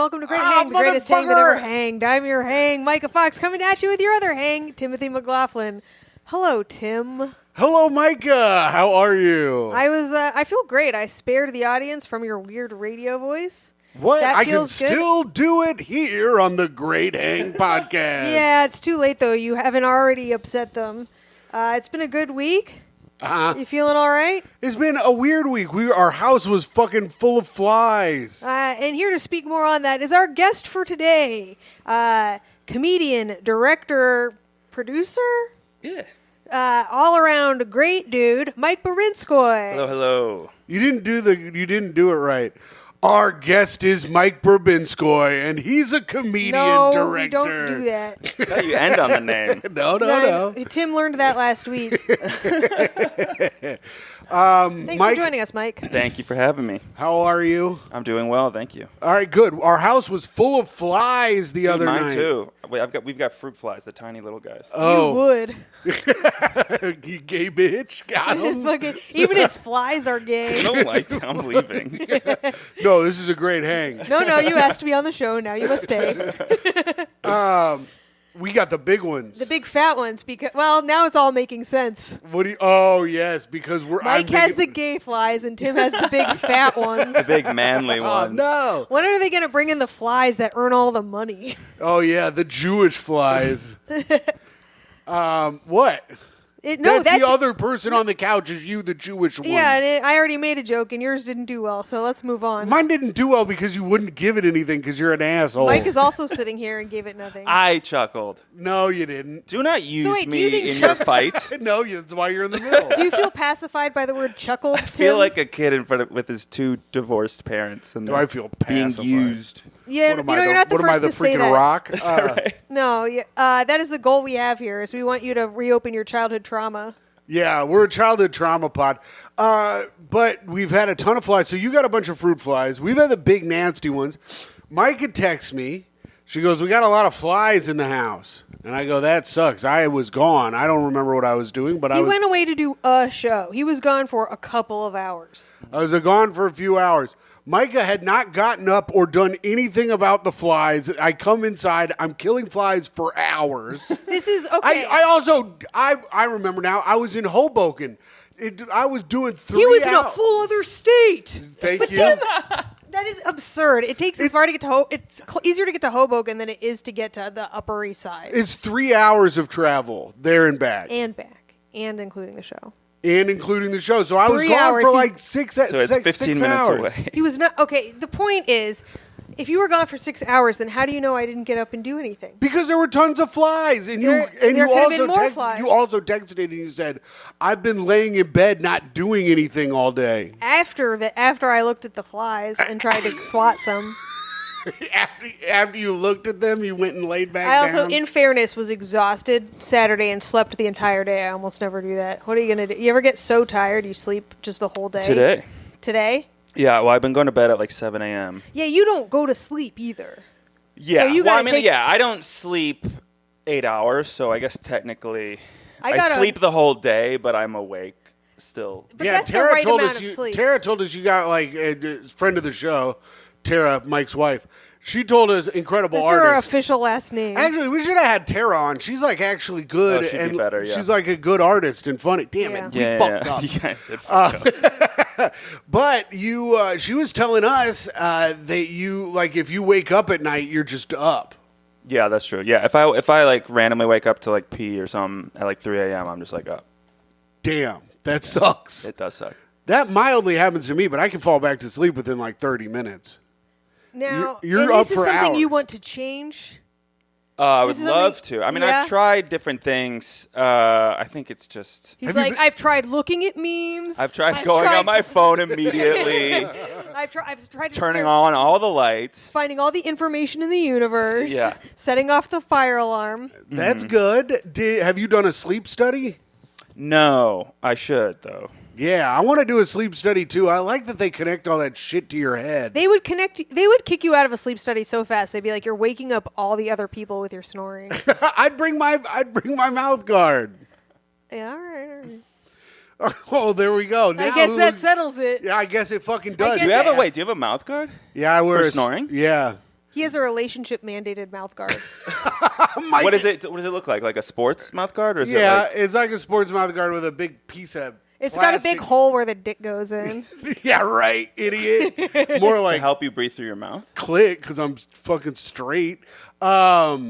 welcome to Great Hang, the greatest hang that ever hanged. I'm your hang, Myka Fox, coming at you with your other hang, Timothy McLaughlin. Hello, Tim. Hello, Myka. How are you? I feel great. I spared the audience from your weird radio voice. What? That I can feels good. still do it here on the Great Hang podcast. Yeah, it's too late, though. You haven't already upset them. It's been a good week. You feeling all right? It's been a weird week. Our house was fucking full of flies. And here to speak more on that is our guest for today, comedian, director, producer? Yeah. All around great dude, Bobrinskoy. Hello, hello. You didn't do it right. Our guest is Bobrinskoy, and he's a comedian director. No, you don't do that. How you end on the name? No. Tim learned that last week. Thanks for joining us, Mike. Thank you for having me. How are you? I'm doing well, thank you. All right, good. Our house was full of flies the other night. Mine too. We've got fruit flies, the tiny little guys. You would. You gay bitch. Got him. Fucking, even his flies are gay. I don't like them. I'm leaving. No, this is a great hang. No, you asked to be on the show. Now you must stay. We got the big ones. The big fat ones, because, well, now it's all making sense. What do you, oh, yes, because Mike has the gay flies and Tim has the big fat ones. The big manly ones. No. When are they going to bring in the flies that earn all the money? Oh, yeah, the Jewish flies. What? That's the other person on the couch is you, the Jewish one. Yeah, and I already made a joke, and yours didn't do well, so let's move on. Mine didn't do well because you wouldn't give it anything because you're an asshole. Mike is also sitting here and gave it nothing. I chuckled. No, you didn't. Do not use do you me think in your fight. No, that's why you're in the middle. Do you feel pacified by the word chuckled, Tim? I feel like a kid in front with his two divorced parents, and Do I feel being pacified? used. Yeah, you're not the first to say that. Rock? Is that right? No, that is the goal we have here, is we want you to reopen your childhood trauma. Yeah, we're a childhood trauma pod. But we've had a ton of flies. So you got a bunch of fruit flies. We've had the big nasty ones. Myka texts me. She goes, we got a lot of flies in the house. And I go, that sucks. I was gone. I don't remember what I was doing, but He went away to do a show. He was gone for a couple of hours. I was gone for a few hours. Myka had not gotten up or done anything about the flies. I come inside. I'm killing flies for hours. This is okay. I remember now. I was in Hoboken. I was doing 3 hours. He was in a full other state. Thank but you. Tim, that is absurd. It takes as far to get to it's easier to get to Hoboken than it is to get to the Upper East Side. It's 3 hours of travel there and back. And including the show. And including the show. So I was 3 gone hours, for like 6 So it's 15 6 minutes hours. away. He was not okay. The point is, if you were gone for 6 hours, then how do you know I didn't get up and do anything? Because there were tons of flies, and There could have been more flies. you also texted and you said, "I've been laying in bed, not doing anything all day." After I looked at the flies and tried to swat some. After you looked at them, you went and laid back I also, down. in fairness, was exhausted Saturday and slept the entire day. I almost never do that. What are you going to do? You ever get so tired you sleep just the whole day? Today? Yeah, well, I've been going to bed at like 7 a.m. Yeah, you don't go to sleep either. Yeah, So you gotta I don't sleep 8 hours, so I guess technically I sleep the whole day, but I'm awake still. But that's the right amount of sleep. Tara told us you got like a friend of the show, Tara, Mike's wife. She told us incredible That's artist. her official last name. Actually, we should have had Tara on. She's like actually good, Oh, she'd be and better, yeah. she's like a good artist and funny. Damn it, we fucked up. You guys did fuck up. But she was telling us that you like if you wake up at night, you're just up. Yeah, that's true. Yeah, if I like randomly wake up to like pee or something at like 3 a.m., I'm just like up. Damn, that sucks. It does suck. That mildly happens to me, but I can fall back to sleep within like 30 minutes. Now, you're and up this is for something hours. you want to change? I would This is love something- to. I mean, yeah. I've tried different things. I think it's just... He's like, I've tried looking at memes. I've tried going on my phone immediately, I've tried turning on all the lights. finding all the information in the universe. Yeah. Setting off the fire alarm. That's good. Have you done a sleep study? No, I should, though. Yeah, I want to do a sleep study too. I like that they connect all that shit to your head. They would kick you out of a sleep study so fast. They'd be like, you're waking up all the other people with your snoring. I'd bring my mouth guard. Yeah, all right. Oh, there we go. Now I guess that settles it. Yeah, I guess it fucking does. guess Do you have a mouth guard? Yeah, I wear For snoring? Yeah. He has a relationship mandated mouth guard. What does it look like? Like a sports mouth guard? Or is it's like a sports mouth guard with a big piece of It's plastic. got a big hole where the dick goes in. Yeah, right, idiot. More to like help you breathe through your mouth? click because I'm fucking straight. Yeah.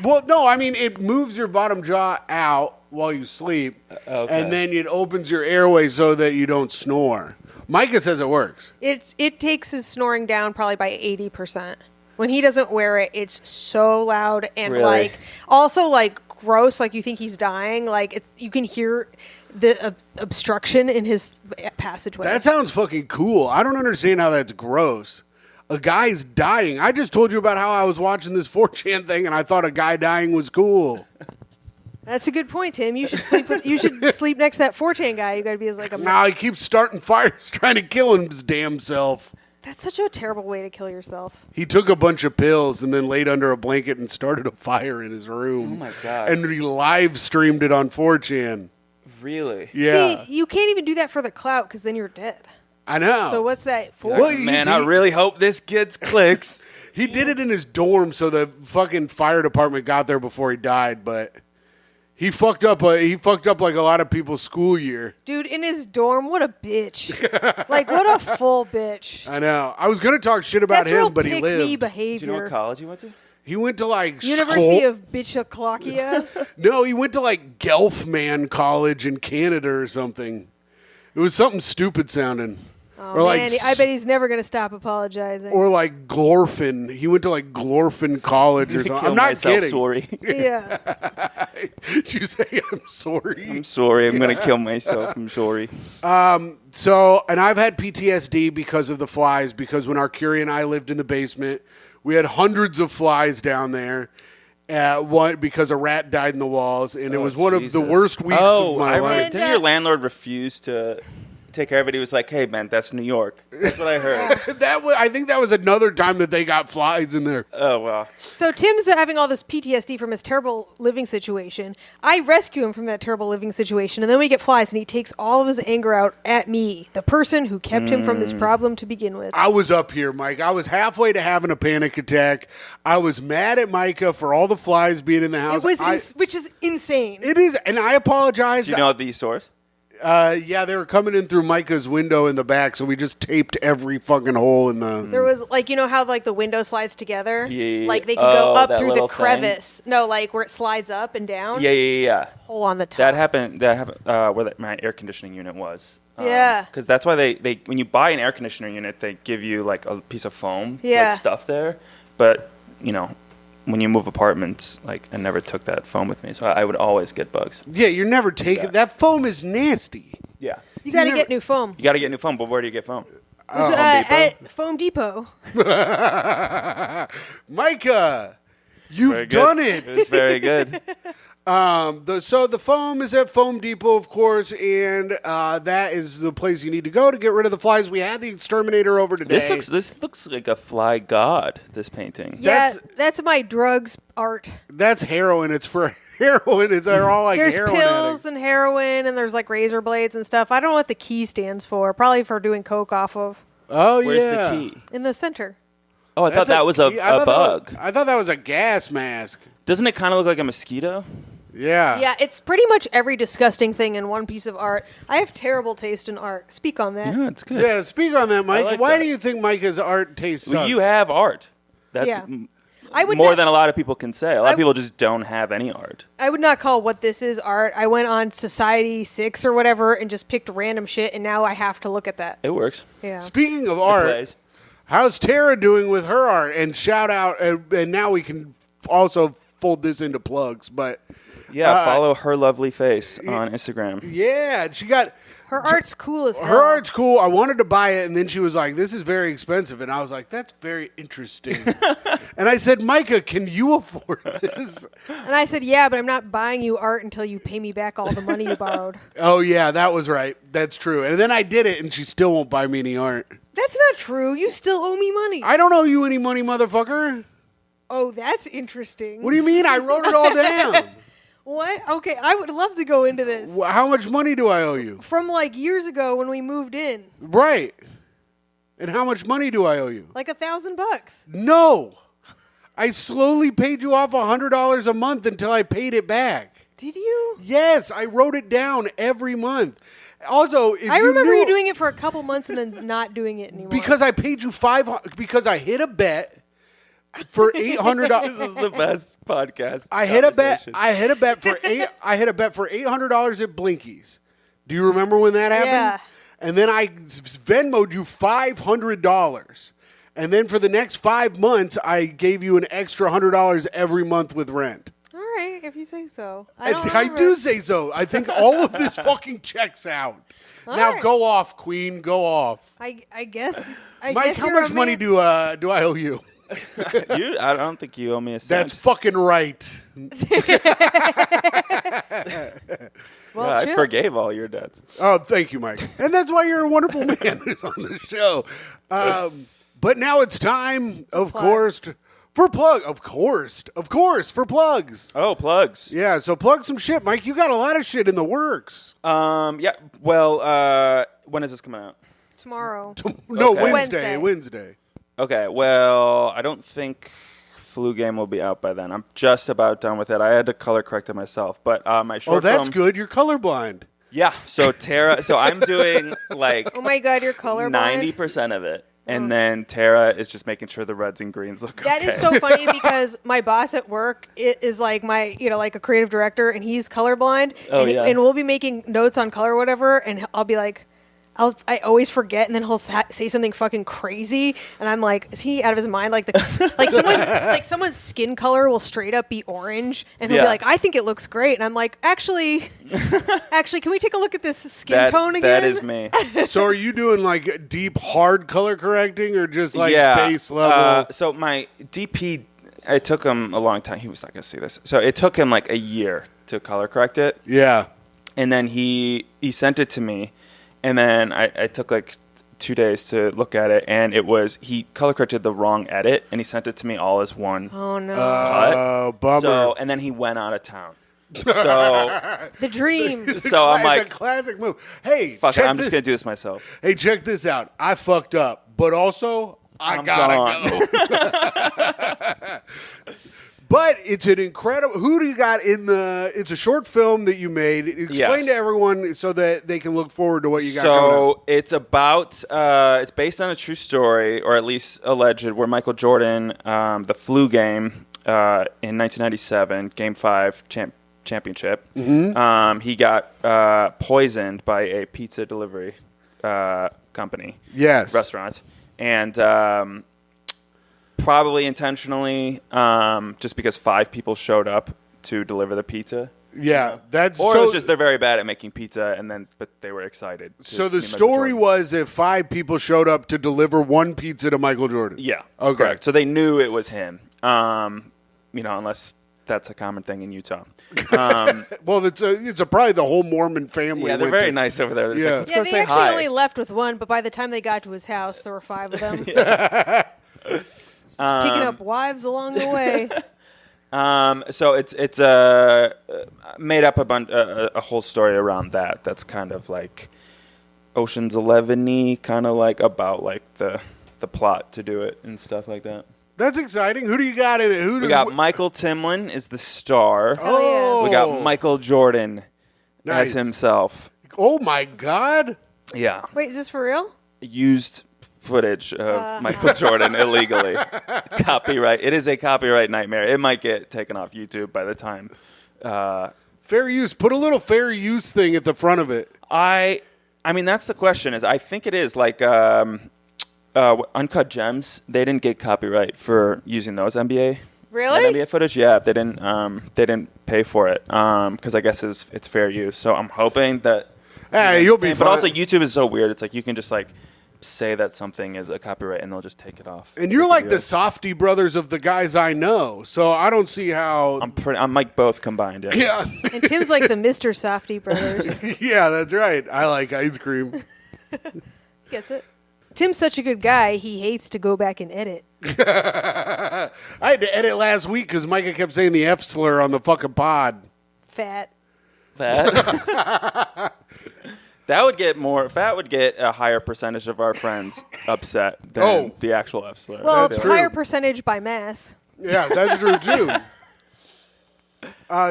Well, no, I mean, it moves your bottom jaw out while you sleep, and then it opens your airway so that you don't snore. Myka says it works. It takes his snoring down probably by 80%. When he doesn't wear it, it's so loud and Really? also gross. Like you think he's dying. Like you can hear the obstruction in his passageway. That sounds fucking cool. I don't understand how that's gross. A guy's dying. I just told you about how I was watching this 4chan thing and I thought a guy dying was cool. That's a good point, Tim. You should sleep next to that 4chan guy. You got to be like a. Now he keeps starting fires trying to kill his damn self. That's such a terrible way to kill yourself. He took a bunch of pills and then laid under a blanket and started a fire in his room. Oh my God. And he live streamed it on 4chan. Really? Yeah. See, you can't even do that for the clout because then you're dead. I know. So what's that for? Well, Man, I really hope this gets clicks. He did it in his dorm, so the fucking fire department got there before he died. But he fucked up. He fucked up like a lot of people's school year. Dude, in his dorm, what a bitch! Like what a full bitch. I know. I was gonna talk shit about That's him, real but he pick-me lived. behavior. Do you know what college you went to? He went to like University of Bichaklokia. No, he went to like Gelfman College in Canada or something. It was something stupid sounding. Oh, or man, I bet he's never going to stop apologizing. Or like Glorfin. He went to like Glorfin College or something. I'm not kidding. Sorry. Yeah. Did you say I'm sorry? I'm sorry. I'm going to kill myself. I'm sorry. So, and I've had PTSD because of the flies, because when Arcuri and I lived in the basement, we had hundreds of flies down there. Because a rat died in the walls, and it was one of the worst weeks of my life. Didn't your landlord refuse to take care of it? He was like, "Hey, man, that's New York." That's what I heard. I think that was another time that they got flies in there. Oh, wow. So Tim's having all this PTSD from his terrible living situation. I rescue him from that terrible living situation, and then we get flies, and he takes all of his anger out at me, the person who kept him from this problem to begin with. I was up here, Mike. I was halfway to having a panic attack. I was mad at Myka for all the flies being in the house. Which is insane. It is, and I apologize. Do you know the source? Yeah, they were coming in through Micah's window in the back, so we just taped every fucking hole in the... There was, like, you know how, like, the window slides together? Yeah. Like, they can go up that through the little crevice. No, like, where it slides up and down? Yeah. Hole on the top. That happened where my air conditioning unit was. Yeah. Because that's why they when you buy an air conditioner unit, they give you, like, a piece of foam. Yeah. Like, stuff there. But, you know... When you move apartments, like, I never took that foam with me, so I would always get bugs. Yeah, you're never taking... That foam is nasty. Yeah. You got to get new foam. You got to get new foam, but where do you get foam? At Foam Depot. Micah, you've done it. It's very good. So the foam is at Foam Depot, of course, and that is the place you need to go to get rid of the flies. We had the exterminator over today. This looks like a fly god, this painting. Yeah, that's my drugs art. That's heroin. It's for heroin. They're all like there's heroin pills addicts. and heroin, and there's like razor blades and stuff. I don't know what the key stands for. Probably for doing coke off of. Oh, Where's yeah. the key? In the center. Oh, I thought that was a bug. I thought that was a gas mask. Doesn't it kind of look like a mosquito? Yeah. Yeah, it's pretty much every disgusting thing in one piece of art. I have terrible taste in art. Speak on that. Yeah, it's good. Yeah, speak on that, Mike. like Why that. do you think Micah's art taste sucks? Well, you have art. That's Yeah. I would more not- than a lot of people can say. A lot of people just don't have any art. I would not call what this is art. I went on Society 6 or whatever and just picked random shit, and now I have to look at that. It works. Yeah. Speaking of It art, plays. how's Tara doing with her art? And shout out, and now we can also fold this into plugs, but... Yeah, follow her lovely face on Instagram. Yeah, she got... Her art's cool as hell. Her art's cool. I wanted to buy it, and then she was like, this is very expensive. And I was like, that's very interesting. And I said, Myka, can you afford this? And I said, yeah, but I'm not buying you art until you pay me back all the money you borrowed. Oh, yeah, that was right. That's true. And then I did it, and she still won't buy me any art. That's not true. You still owe me money. I don't owe you any money, motherfucker. Oh, that's interesting. What do you mean? I wrote it all down. What? Okay, I would love to go into this. How much money do I owe you? From like years ago when we moved in. Right. And how much money do I owe you? Like $1,000. No. I slowly paid you off $100 a month until I paid it back. Did you? Yes, I wrote it down every month. Also, if I remember knew, you doing it for a couple months and then not doing it anymore. because I paid you because I hit a bet for $800. This is the best podcast. I hit a bet. conversation. I hit a bet for $800 at Blinkies. Do you remember when that happened? Yeah. And then I Venmo'd you $500. And then for the next 5 months, I gave you an extra $100 every month with rent. All right, if you say so. I do say so. I think all of this fucking checks out. Now right. go off, Queen. Go off. I guess. Mike, how much money do I owe you? I don't think you owe me a cent. That's fucking right. Well, Yeah, I chill. forgave all your debts. Oh, thank you, Mike. And that's why you're a wonderful man who's on the show. But now it's time, of course, for plugs. Of course, for plugs. Oh, plugs. Yeah, so plug some shit, Mike. You got a lot of shit in the works. Yeah. Well, when is this coming out? Tomorrow. No, Okay. Wednesday. Okay. Well, I don't think Flu Game will be out by then. I'm just about done with it. I had to color correct it myself, but my short Oh, that's film, good. You're colorblind. Yeah. So Tara. So I'm doing like Oh my God, you're colorblind. 90% of it. And then Tara is just making sure the reds and greens look That okay. is so funny because my boss at work is like my, like a creative director, and he's colorblind. Oh, and, yeah. and we'll be making notes on color or whatever, and I'll be like, I always forget, and then he'll say something fucking crazy, and I'm like, is he out of his mind? Like someone's skin color will straight up be orange, and he'll be Yeah. like, I think it looks great, and I'm like, actually, can we take a look at this skin tone again? That is me. So are you doing like deep, hard color correcting or just like yeah. base level? So my DP, it took him a long time. He was not going to see this. So it took him like a year to color correct it. Yeah. And then he sent it to me. And then I took like 2 days to look at it. And he color corrected the wrong edit. And he sent it to me all as one Oh no, cut. Oh, bummer. So, and then he went out of town. So, the dream. so I'm It's like, a classic move. Hey, fuck it, check I'm this. just going to do this myself. Hey, check this out. I fucked up, but also I I'm gotta go. But it's an incredible. Who do you got in the? It's a short film that you made. Explain Yes. to everyone so that they can look forward to what you got coming up. So it's about, it's based on a true story, or at least alleged, where Michael Jordan, the flu game in 1997, Game 5 championship, he got poisoned by a pizza delivery company, Yes. restaurant, and probably intentionally, just because 5 people showed up to deliver the pizza. Yeah, that's Or so. it was just they're very bad at making pizza, but they were excited. So the meet Michael story Jordan. was that 5 people showed up to deliver one pizza to Michael Jordan. Yeah. Okay. Correct. So they knew it was him. Unless that's a common thing in Utah. Well, it's probably the whole Mormon family. Yeah, they're went very to- nice over there. They're just Yeah. like, let's Yeah, go they say actually hi. only left with one, but by the time they got to his house, there were 5 of them. Just picking up wives along the way. So it's made up a whole story around that. That's kind of like Ocean's 11-y, kind of like about like the plot to do it and stuff like that. That's exciting. Who do you got in it? We got Michael Timlin is the star. Oh, We got Michael Jordan Nice. as himself. Oh my God! Yeah. Wait, is this for real? Used footage of Michael Jordan illegally. Copyright. It is a copyright nightmare. It might get taken off YouTube by the time. Fair use. Put a little fair use thing at the front of it. I mean, that's the question. Is I think it is like Uncut Gems. They didn't get copyright for using those NBA. Really? That NBA footage. Yeah, they didn't pay for it because I guess it's fair use. So I'm hoping that. Hey, you'll be But fine. also, YouTube is so weird. It's like you can just like say that something is a copyright and they'll just take it off. And you're like the softy brothers of the guys I know, so I don't see how. I'm like both combined. Yeah. Yeah, And Tim's like the Mr. Softy brothers. yeah, that's right. I like ice cream. Gets it? Tim's such a good guy, he hates to go back and edit. I had to edit last week because Myka kept saying the F slur on the fucking pod. Fat. That. That would get a higher percentage of our friends upset than the actual F slur. Well, That's it's true. higher percentage by mass. Yeah, that's true too.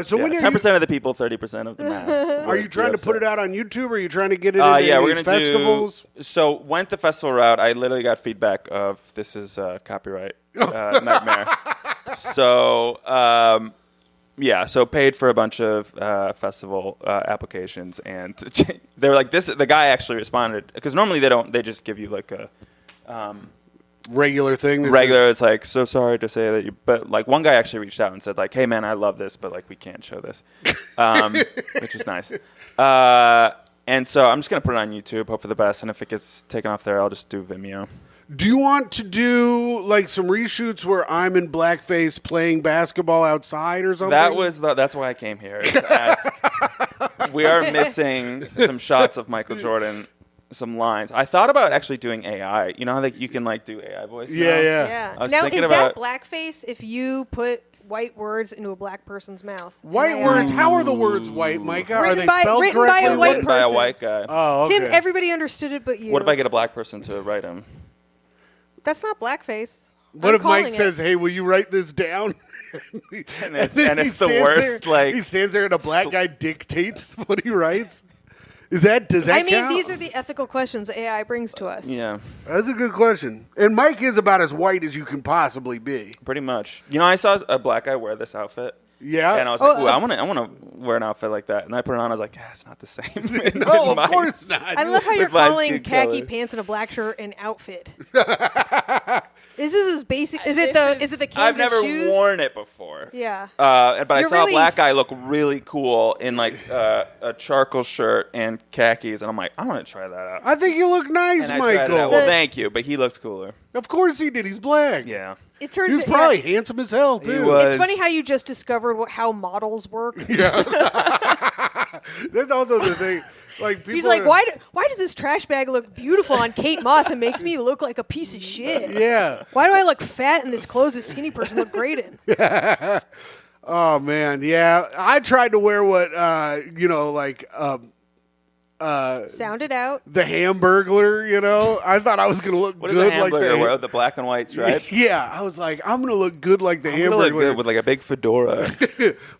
So when 10% of the people, 30% of the mass. are you trying to put it out on YouTube? Or are you trying to get it into we're any gonna festivals? So went the festival route. I literally got feedback of this is copyright nightmare. So so paid for a bunch of festival applications, and they were like, "This." The guy actually responded because normally they just give you like a Regular thing. It's like, so sorry to say that you, but like one guy actually reached out and said like, hey man, I love this, but like we can't show this, which is nice. And so I'm just going to put it on YouTube, hope for the best. And if it gets taken off there, I'll just do Vimeo. Do you want to do like some reshoots where I'm in blackface playing basketball outside or something? That's why I came here. To ask. We are missing some shots of Michael Jordan. Some lines. I thought about actually doing AI. You know how you can like do AI voice? Yeah. I was Now, thinking is about that blackface if you put white words into a black person's mouth? White words? How are the words white, Micah? Are they spelled written by correctly? a white written by a person. white guy. Oh, okay. Tim, everybody understood it but you. What if I get a black person to write him? That's not blackface. What I'm if Mike calling says, it. "Hey, will you write this down?" And it's then the he stands worst. there- Like he stands there and a black guy dictates what he writes. Does that I mean, count? these are the ethical questions AI brings to us. yeah, That's a good question. And Mike is about as white as you can possibly be. pretty much. You know, I saw a black guy wear this outfit. Yeah. And I was like, ooh, I want to wear an outfit like that. And I put it on. I was like, yeah, it's not the same. No, of course not. I love how you're With my calling skin khaki color. pants and a black shirt an outfit. This is as basic. Is it the canvas I've never shoes? worn it before. Yeah. But I You're saw a really black guy look really cool in like a charcoal shirt and khakis, and I'm like, I want to try that out. I think you look nice, And I tried it out. Michael. Well, thank you, but he looked cooler. Of course he did. He's black. Yeah. It turns He was out- probably handsome as hell, too. He was. It's funny how you just discovered how models work. That's also the thing. Like people He's like, are- why does this trash bag look beautiful on Kate Moss and makes me look like a piece of shit? Yeah. Why do I look fat in this clothes this skinny person look great in? Oh man, yeah. I tried to wear what Sound it out. the Hamburglar. I thought I was gonna look What good is the like hamburger wear the with the black and white stripes? Yeah, I was like, I'm gonna look good like the I'm gonna look Hamburglar. good with like a big fedora.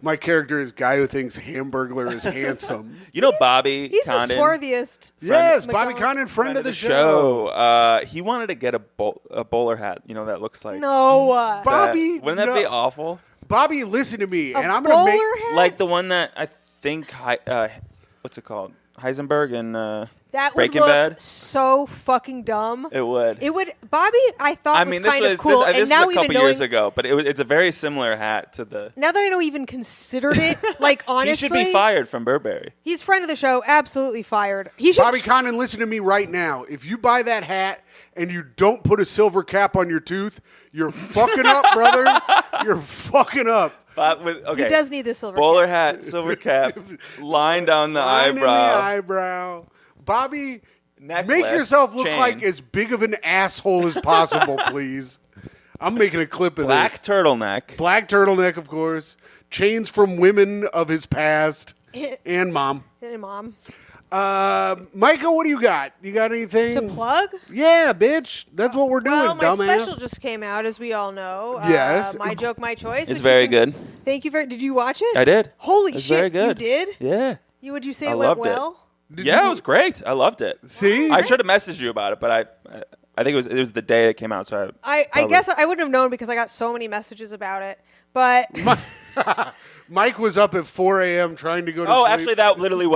My character is guy who thinks Hamburglar is handsome. You know Bobby He's Condon? the swarthiest. Yes, McLaughlin. Bobby Condon, friend of the show. He wanted to get a bowler hat. You know that looks like No. Bobby, Wouldn't that be awful? Bobby, listen to me, A and I'm gonna make. bowler hat? Like the one that I think what's it called? Heisenberg and That would Breaking look Bad. so fucking dumb. It would. It would. Bobby, I thought I was mean, this kind was of cool, this and was now a couple even years knowing, ago, but it's a very similar hat to the. now that I know, he even considered it. Like honestly, He should be fired from Burberry. He's friend of the show, absolutely fired. He should. Bobby Condon, listen to me right now. If you buy that hat and you don't put a silver cap on your tooth, you're fucking up, brother. You're fucking up. But okay, He does need the silver. bowler cap. hat, silver cap, line down the Line in the eyebrow, eyebrow. Bobby, necklace, make yourself look chain. like as big of an asshole as possible, please. I'm making a clip of black this. turtleneck. Black turtleneck, of course. Chains from women of his past. And mom. Hey, Mom. Michael, what do you got? You got anything? To plug? Yeah, bitch. That's what we're doing, Well, my dumbass. special just came out, as we all know. Yes. My Joke, My Choice. It's which very you can- good. Thank you very. Did you watch it? I did. Holy It's shit! very good. You did? Yeah. Would you say I it went loved it. well? Yeah, it was great. I loved it. See? I should have messaged you about it, but I think it was the day it came out. So I probably- guess I wouldn't have known because I got so many messages about it. But Mike was up at 4 a.m. trying to go to Oh, sleep. actually, that's literally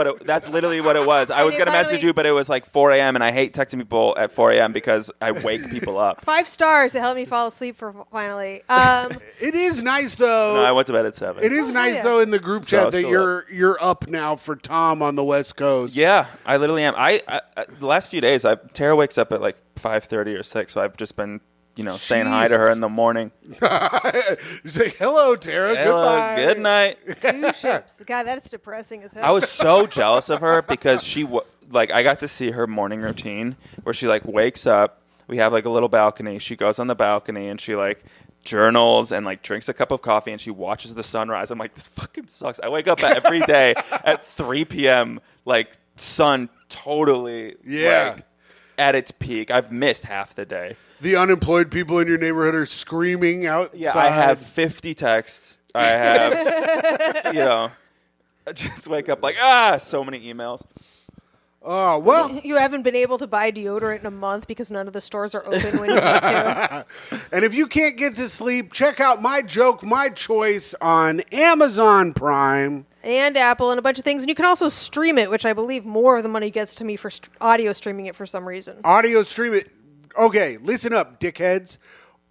what it was. I was it gonna message finally- you, but it was like 4 a.m. and I hate texting people at 4 a.m. because I wake people up. 5 stars to help me fall asleep for finally. It is nice, though. No, I went to bed at 7. It is Oh, nice yeah. though in the group So chat I'm that still you're up now for Tom on the West Coast. Yeah, I literally am. I the last few days, Tara wakes up at like 5:30 or 6, so I've just been saying hi to her Jesus. in the morning. You say hello, Tara. Hello, Goodbye. good night. 2 ships. God, that's depressing as hell. I was so jealous of her because I got to see her morning routine where she like wakes up. We have like a little balcony. She goes on the balcony and she like journals and like drinks a cup of coffee and she watches the sunrise. I'm like, this fucking sucks. I wake up every day at 3 p.m. like sun totally like, at its peak. I've missed half the day. The unemployed people in your neighborhood are screaming outside. Yeah, I have 50 texts. I have, I just wake up like, so many emails. Oh, well. You haven't been able to buy deodorant in a month because none of the stores are open when you need to. And if you can't get to sleep, check out My Joke, My Choice on Amazon Prime. And Apple and a bunch of things. And you can also stream it, which I believe more of the money gets to me for audio streaming it for some reason. Audio stream it. Okay, listen up, dickheads.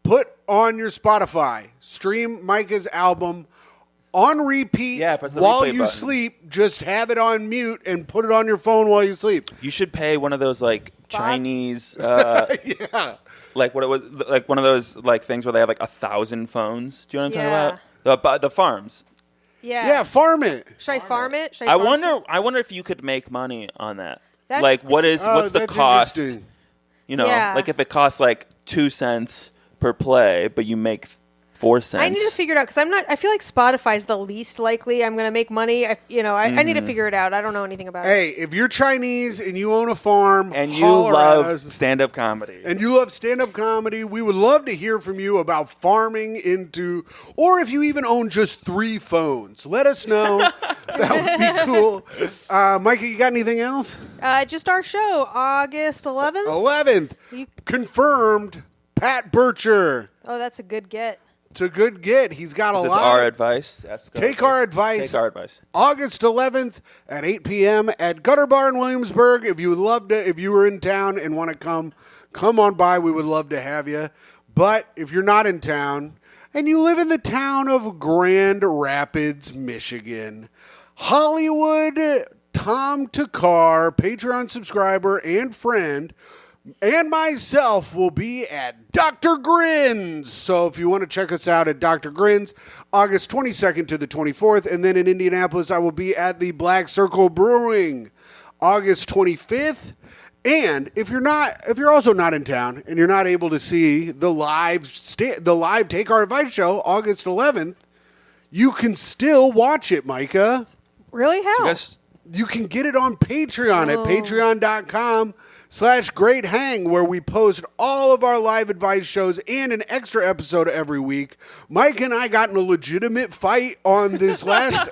Put on your Spotify. Stream Myka's album on repeat while you sleep. Just have it on mute and put it on your phone while you sleep. You should pay one of those like Bots? Chinese, like what it was, like one of those like things where they have like 1,000 phones. Do you know what I'm talking about? The farms. Yeah, farm it. Should I farm it? Should I farm it? wonder if you could make money on that. That's- Like, what's the cost? Interesting. Like if it costs like 2 cents per play, but you make 4 cents. I need to figure it out because I feel like Spotify's the least likely I'm going to make money. I need to figure it out. I don't know anything about it. Hey, if you're Chinese and you own a farm and you holler at love us. stand-up comedy, And you love stand-up comedy, we would love to hear from you about farming into, or if you even own just 3 phones. Let us know. That would be cool. Myka, you got anything else? Just our show, August 11th. 11th. Confirmed, Pat Bircher. Oh, that's a good get. It's a good get. He's got is a this lot. our advice? Take our advice. Take our advice. August 11th at 8 p.m. at Gutter Bar in Williamsburg. If you were in town and want to come on by. We would love to have you. But if you're not in town and you live in the town of Grand Rapids, Michigan, Hollywood Tom Takar, Patreon subscriber and friend, and myself will be at Dr. Grins. So if you want to check us out at Dr. Grins, August 22nd to the 24th. And then in Indianapolis, I will be at the Black Circle Brewing, August 25th. And if you're also not in town and you're not able to see the live Take Our Advice show, August 11th, you can still watch it, Myka. Really? How? You can get it on Patreon at patreon.com/Great Hang, where we post all of our live advice shows and an extra episode every week. Mike and I got in a legitimate fight on this last.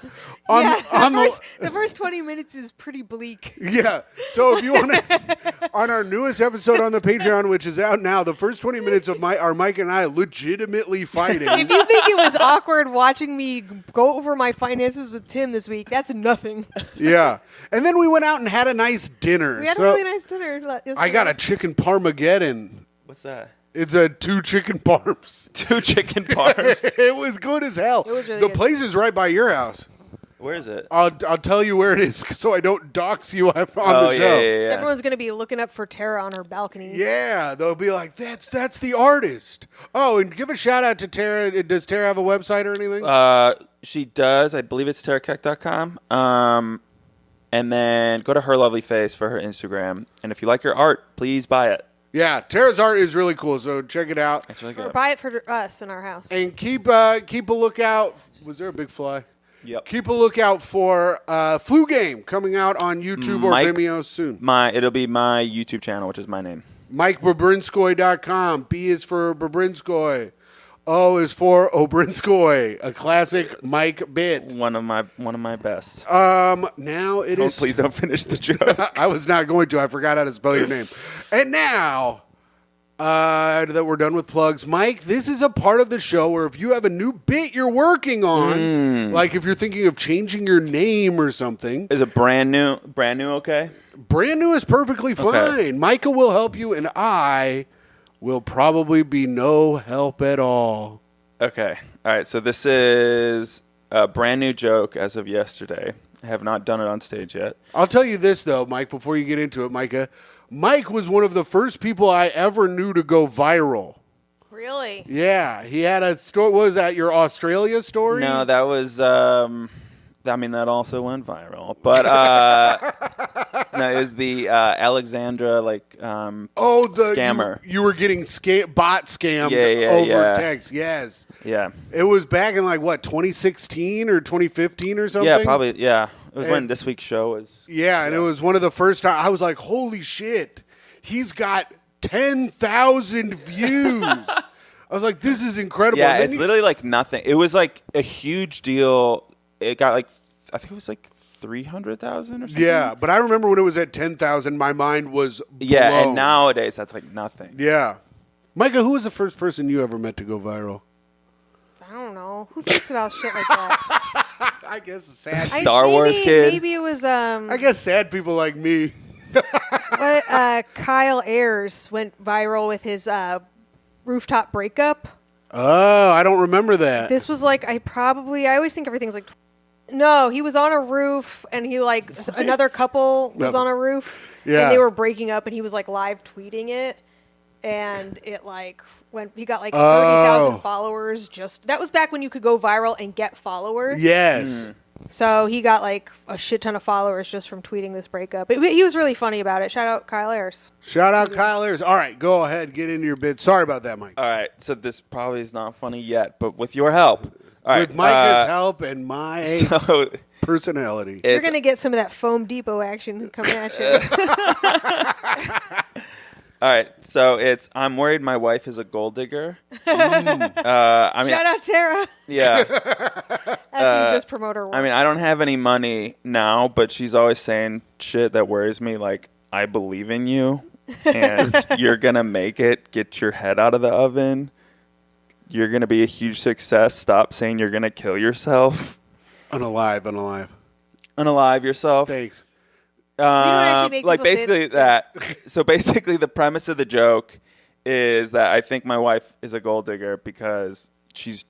The first 20 minutes is pretty bleak. Yeah. So if you want to, on our newest episode on the Patreon, which is out now, the first 20 minutes of Mike and I legitimately fighting. If you think it was awkward watching me go over my finances with Tim this week, that's nothing. Yeah. And then we went out and had a nice dinner. We had a really nice dinner yesterday. I got a chicken parmageddon. What's that? It's a 2 chicken parms. 2 chicken parms. It was good as hell. It was really the good. place is right by your house. Where is it? I'll tell you where it is so I don't dox you on the show. Yeah. Everyone's going to be looking up for Tara on her balcony. Yeah, they'll be like, that's the artist. Oh, and give a shout out to Tara. Does Tara have a website or anything? She does. I believe it's tarakeck.com. And then go to Her Lovely Face for her Instagram. And if you like her art, please buy it. Yeah, Tara's art is really cool, so check it out. It's really Or good. buy it for us in our house. And keep a lookout. Was there a big fly? Yep. Keep a lookout for Flu Game coming out on YouTube or Vimeo soon. It'll be my YouTube channel, which is my name. MikeBobrinskoy.com. B is for Bobrinskoy. O is for Obrinskoy, a classic Mike bit. One of my best. Now it is. Please don't finish the joke. I was not going to. I forgot how to spell your name. And now that we're done with plugs, Mike, this is a part of the show where if you have a new bit you're working on, like if you're thinking of changing your name or something. Is it brand new okay? Brand new is perfectly fine. Okay. Micah will help you, and I will probably be no help at all. Okay. All right. So this is a brand new joke as of yesterday. I have not done it on stage yet. I'll tell you this, though, Mike, before you get into it, Micah. Mike was one of the first people I ever knew to go viral. Really? Yeah. He had a story. What was that, your Australia story? No, that was... that also went viral. But No, it was the Alexandra the scammer. You were getting bot scammed over text. Yes. Yeah. It was back in 2016 or 2015 or something. Yeah, probably. Yeah, it was when This Week's show was. Yeah, and it was one of the first times I was like, "Holy shit, he's got 10,000 views." I was like, "This is incredible." Yeah, it's literally like nothing. It was like a huge deal. It got I think it was 300,000 or something. Yeah, but I remember when it was at 10,000, my mind was blown. Yeah, and nowadays that's like nothing. Yeah. Myka, who was the first person you ever met to go viral? I don't know. Who thinks about shit like that? I guess sad. Star Wars kid. Maybe it was I guess sad people like me. Kyle Ayers went viral with his rooftop breakup. Oh, I don't remember that. This was I always think everything's no, he was on a roof and he another couple was on a roof and they were breaking up and he was live tweeting it and it when he got 30,000 followers. That was back when you could go viral and get followers. Yes. So he got a shit ton of followers just from tweeting this breakup. He was really funny about it. Shout out Kyle Ayers. Shout out Kyle Ayers. All right, go ahead, get into your bid. Sorry about that, Mike. All right, so this probably is not funny yet, but with your help. All right, with Micah's help and my personality. You're going to get some of that Foam Depot action coming at you. All right, so I'm worried my wife is a gold digger. Shout out Tara. Yeah. After you just promote her work. I mean, I don't have any money now, but she's always saying shit that worries me, I believe in you, and you're going to make it. Get your head out of the oven. You're going to be a huge success. Stop saying you're going to kill yourself. Unalive. Unalive yourself. Thanks. Basically that. So basically the premise of the joke is that I think my wife is a gold digger because she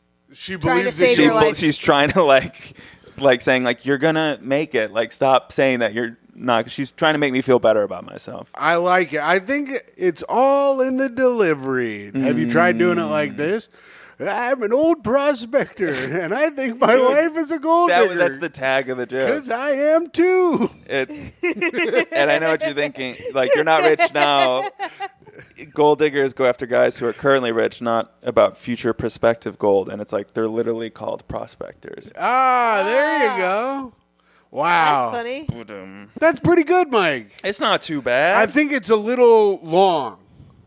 believes that she's trying to saying you're going to make it. Stop saying that you're not. She's trying to make me feel better about myself. I like it. I think it's all in the delivery. Have you tried doing it like this? I'm an old prospector, and I think my wife is a gold digger. That's the tag of the joke. Because I am too. And I know what you're thinking. You're not rich now. Gold diggers go after guys who are currently rich, not about future prospective gold. And it's they're literally called prospectors. There you go. Wow. That's funny. That's pretty good, Mike. It's not too bad. I think it's a little long.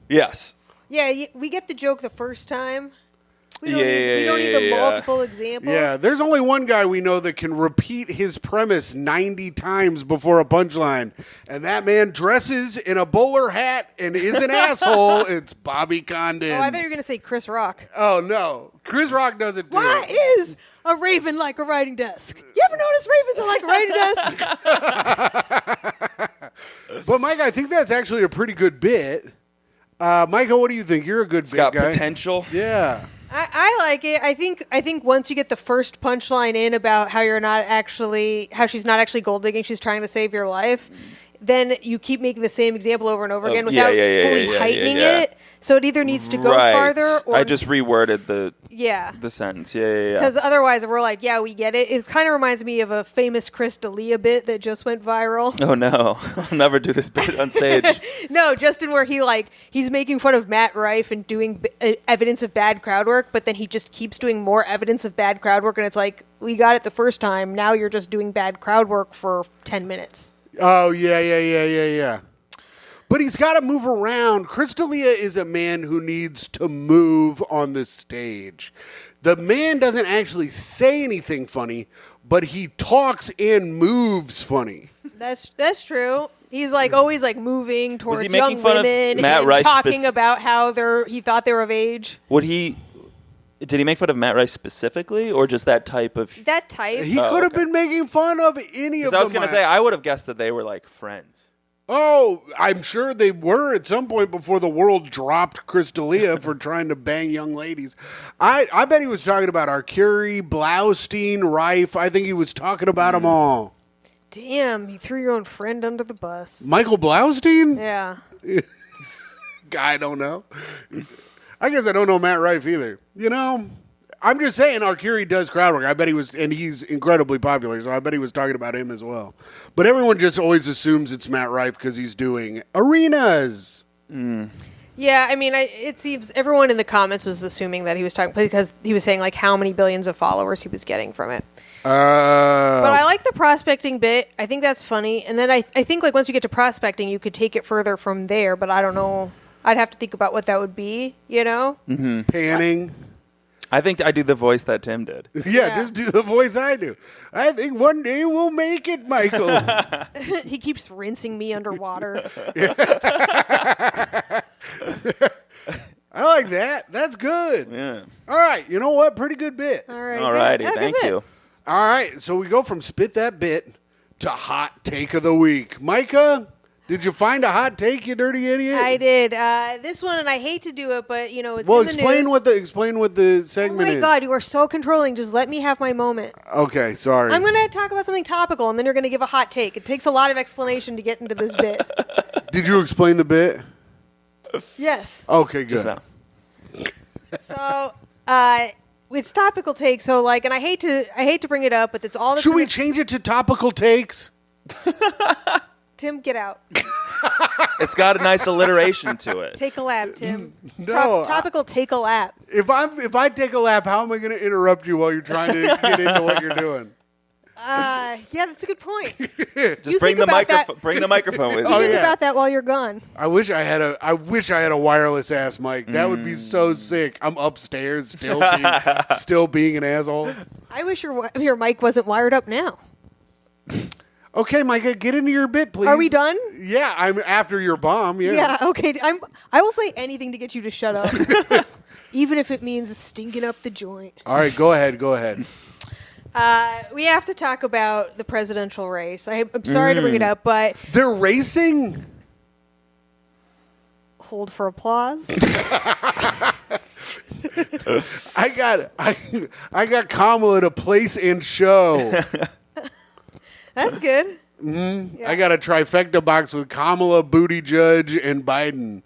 Yes. Yeah, we get the joke the first time. We don't need the multiple examples. Yeah, there's only one guy we know that can repeat his premise 90 times before a punchline, and that man dresses in a bowler hat and is an asshole. It's Bobby Condon. Oh, I thought you were going to say Chris Rock. Oh, no. Chris Rock does it too. Why is a raven like a writing desk? You ever notice ravens are like a writing desk? But, Mike, I think that's actually a pretty good bit. Michael, what do you think? You're a good bit guy. It's got potential. Yeah. I like it. I think once you get the first punchline in about how she's not actually gold digging, she's trying to save your life, then you keep making the same example over and over again without fully heightening it. So it either needs to go farther or I just reworded the sentence. Yeah. Because otherwise we're we get it. It kind of reminds me of a famous Chris D'Elia bit that just went viral. Oh no. I'll never do this bit on stage. No, Justin, where he's making fun of Matt Rife and doing evidence of bad crowd work, but then he just keeps doing more evidence of bad crowd work, and it's we got it the first time, now you're just doing bad crowd work for 10 minutes. Oh, yeah. But he's got to move around. Chris D'Elia is a man who needs to move on the stage. The man doesn't actually say anything funny, but he talks and moves funny. That's true. He's always moving towards he making young fun of women Matt and Rife talking about how he thought they were of age. Did he make fun of Matt Rife specifically, or just that type of? That type. He could have been making fun of any of them. I was going to say, I would have guessed that they were friends. Oh, I'm sure they were at some point before the world dropped Chris D'Elia for trying to bang young ladies. I bet he was talking about Arcuri, Blaustein, Rife. I think he was talking about them all. Damn, you threw your own friend under the bus. Michael Blaustein? Yeah. I don't know. I guess I don't know Matt Rife either. I'm just saying, Arcuri does crowd work. I bet he was, and he's incredibly popular, so I bet he was talking about him as well. But everyone just always assumes it's Matt Rife because he's doing arenas. Yeah, I mean, it seems everyone in the comments was assuming that he was talking because he was saying like how many billions of followers he was getting from it. But I like the prospecting bit. I think that's funny. And then I think like once you get to prospecting, you could take it further from there. But I don't know. I'd have to think about what that would be, you know? Mm-hmm. Panning. I think I do the voice that Tim did. Yeah, just do the voice I do. I think one day we'll make it, Michael. He keeps rinsing me underwater. I like that. That's good. Yeah. All right. You know what? Pretty good bit. All right. Alrighty. Thank you. All right. So we go from spit that bit to hot take of the week. Micah, did you find a hot take, you dirty idiot? I did. This one, and I hate to do it, but you know, it's well, in the explain news. explain what the segment Oh my is. God, you are so controlling. Just let me have my moment. Okay, sorry. I'm going to talk about something topical, and then you're going to give a hot take. It takes a lot of explanation to get into this bit. Did you explain the bit? Yes. Okay, Just good. So, it's topical take. So, like, and I hate to bring it up, but it's all. Should we change it to topical takes? Tim, get out. It's got a nice alliteration to it. Take a lap, Tim. No, Topical. Take a lap. If I take a lap, how am I going to interrupt you while you're trying to get into what you're doing? Yeah, that's a good point. Just bring the microphone. Bring the microphone with you. Think about that while you're gone. I wish I had a wireless ass mic. That would be so sick. I'm upstairs still being an asshole. I wish your mic wasn't wired up now. Okay, Micah, get into your bit, please. Are we done? Yeah, I'm after your bomb. Yeah. Yeah. Okay. I will say anything to get you to shut up, even if it means stinking up the joint. All right, go ahead. We have to talk about the presidential race. I'm sorry to bring it up, but They're racing? hold for applause. I got Kamala to place and show. That's good. Yeah. I got a trifecta box with Kamala, Buttigieg, and Biden.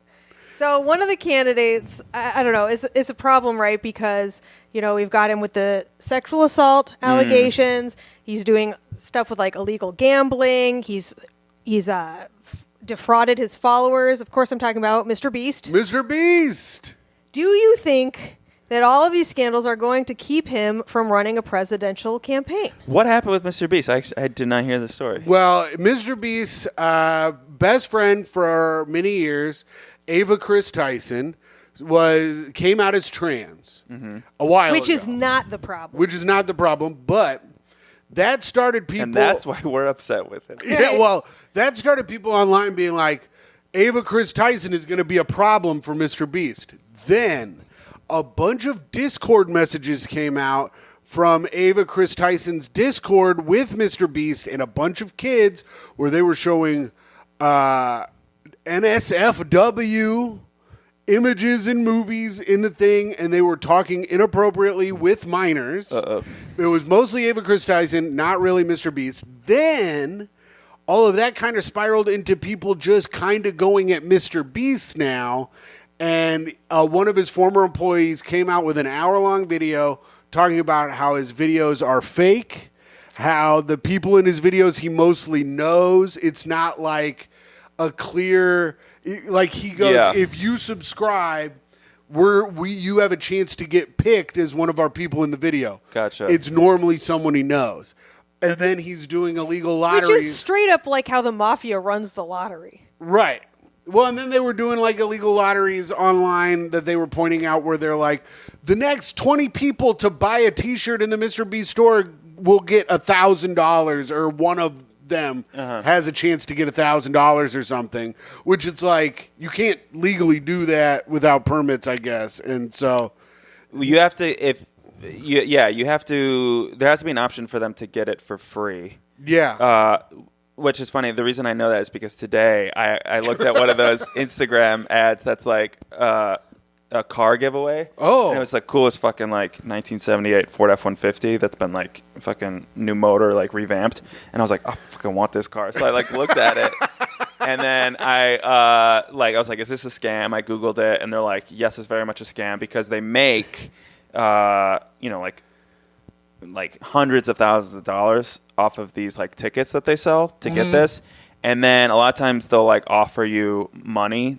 So one of the candidates, I don't know, is a problem, right? Because, you know, we've got him with the sexual assault allegations. He's doing stuff with like illegal gambling. He's defrauded his followers. Of course, I'm talking about MrBeast. MrBeast. Do you think that all of these scandals are going to keep him from running a presidential campaign? What happened with Mr. I did not hear the story. Well, MrBeast's best friend for many years, Ava Chris Tyson, came out as trans a while ago. Which is not the problem. Which is not the problem, but that started people... And that's why we're upset with it. Yeah, well, that started people online being like, Ava Chris Tyson is going to be a problem for MrBeast. Then a bunch of Discord messages came out from Ava Chris Tyson's Discord with MrBeast and a bunch of kids where they were showing NSFW images and movies in the thing, and they were talking inappropriately with minors. It was mostly Ava Chris Tyson, not really MrBeast. Then all of that kind of spiraled into people just kind of going at MrBeast now. And one of his former employees came out with an hour-long video talking about how his videos are fake, how the people in his videos he mostly knows. It's not like a clear... Like he goes, if you subscribe, you have a chance to get picked as one of our people in the video. Gotcha. It's normally someone he knows. And then he's doing illegal lotteries. Which is straight up like how the mafia runs the lottery. Right. Well, and then they were doing like illegal lotteries online that they were pointing out where they're like, the next 20 people to buy a T-shirt in the MrBeast store will get $1,000, or one of them has a chance to get $1,000 or something, which it's like you can't legally do that without permits, I guess. And so you have to, you have to, there has to be an option for them to get it for free. Yeah. Which is funny. The reason I know that is because today I looked at one of those Instagram ads that's like a car giveaway. Oh. And it was like coolest fucking like 1978 Ford F-150 that's been like fucking new motor, like revamped. And I was like, I fucking want this car. So I like looked at it. And then I was like, is this a scam? I Googled it and they're like, yes, it's very much a scam because they make like hundreds of thousands of dollars off of these like tickets that they sell to get this. And then a lot of times they'll like offer you money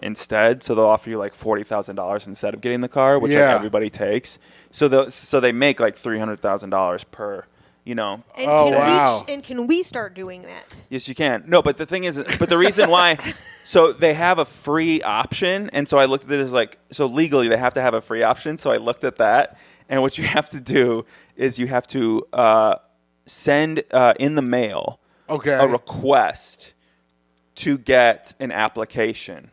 instead. So they'll offer you like $40,000 instead of getting the car, which like everybody takes. So they make like $300,000 per, you know. And can we start doing that? Yes, you can. No, but the thing is, but the reason why, so they have a free option. And so I looked at it as like, so legally they have to have a free option. So I looked at that. And what you have to do is you have to send in the mail a request to get an application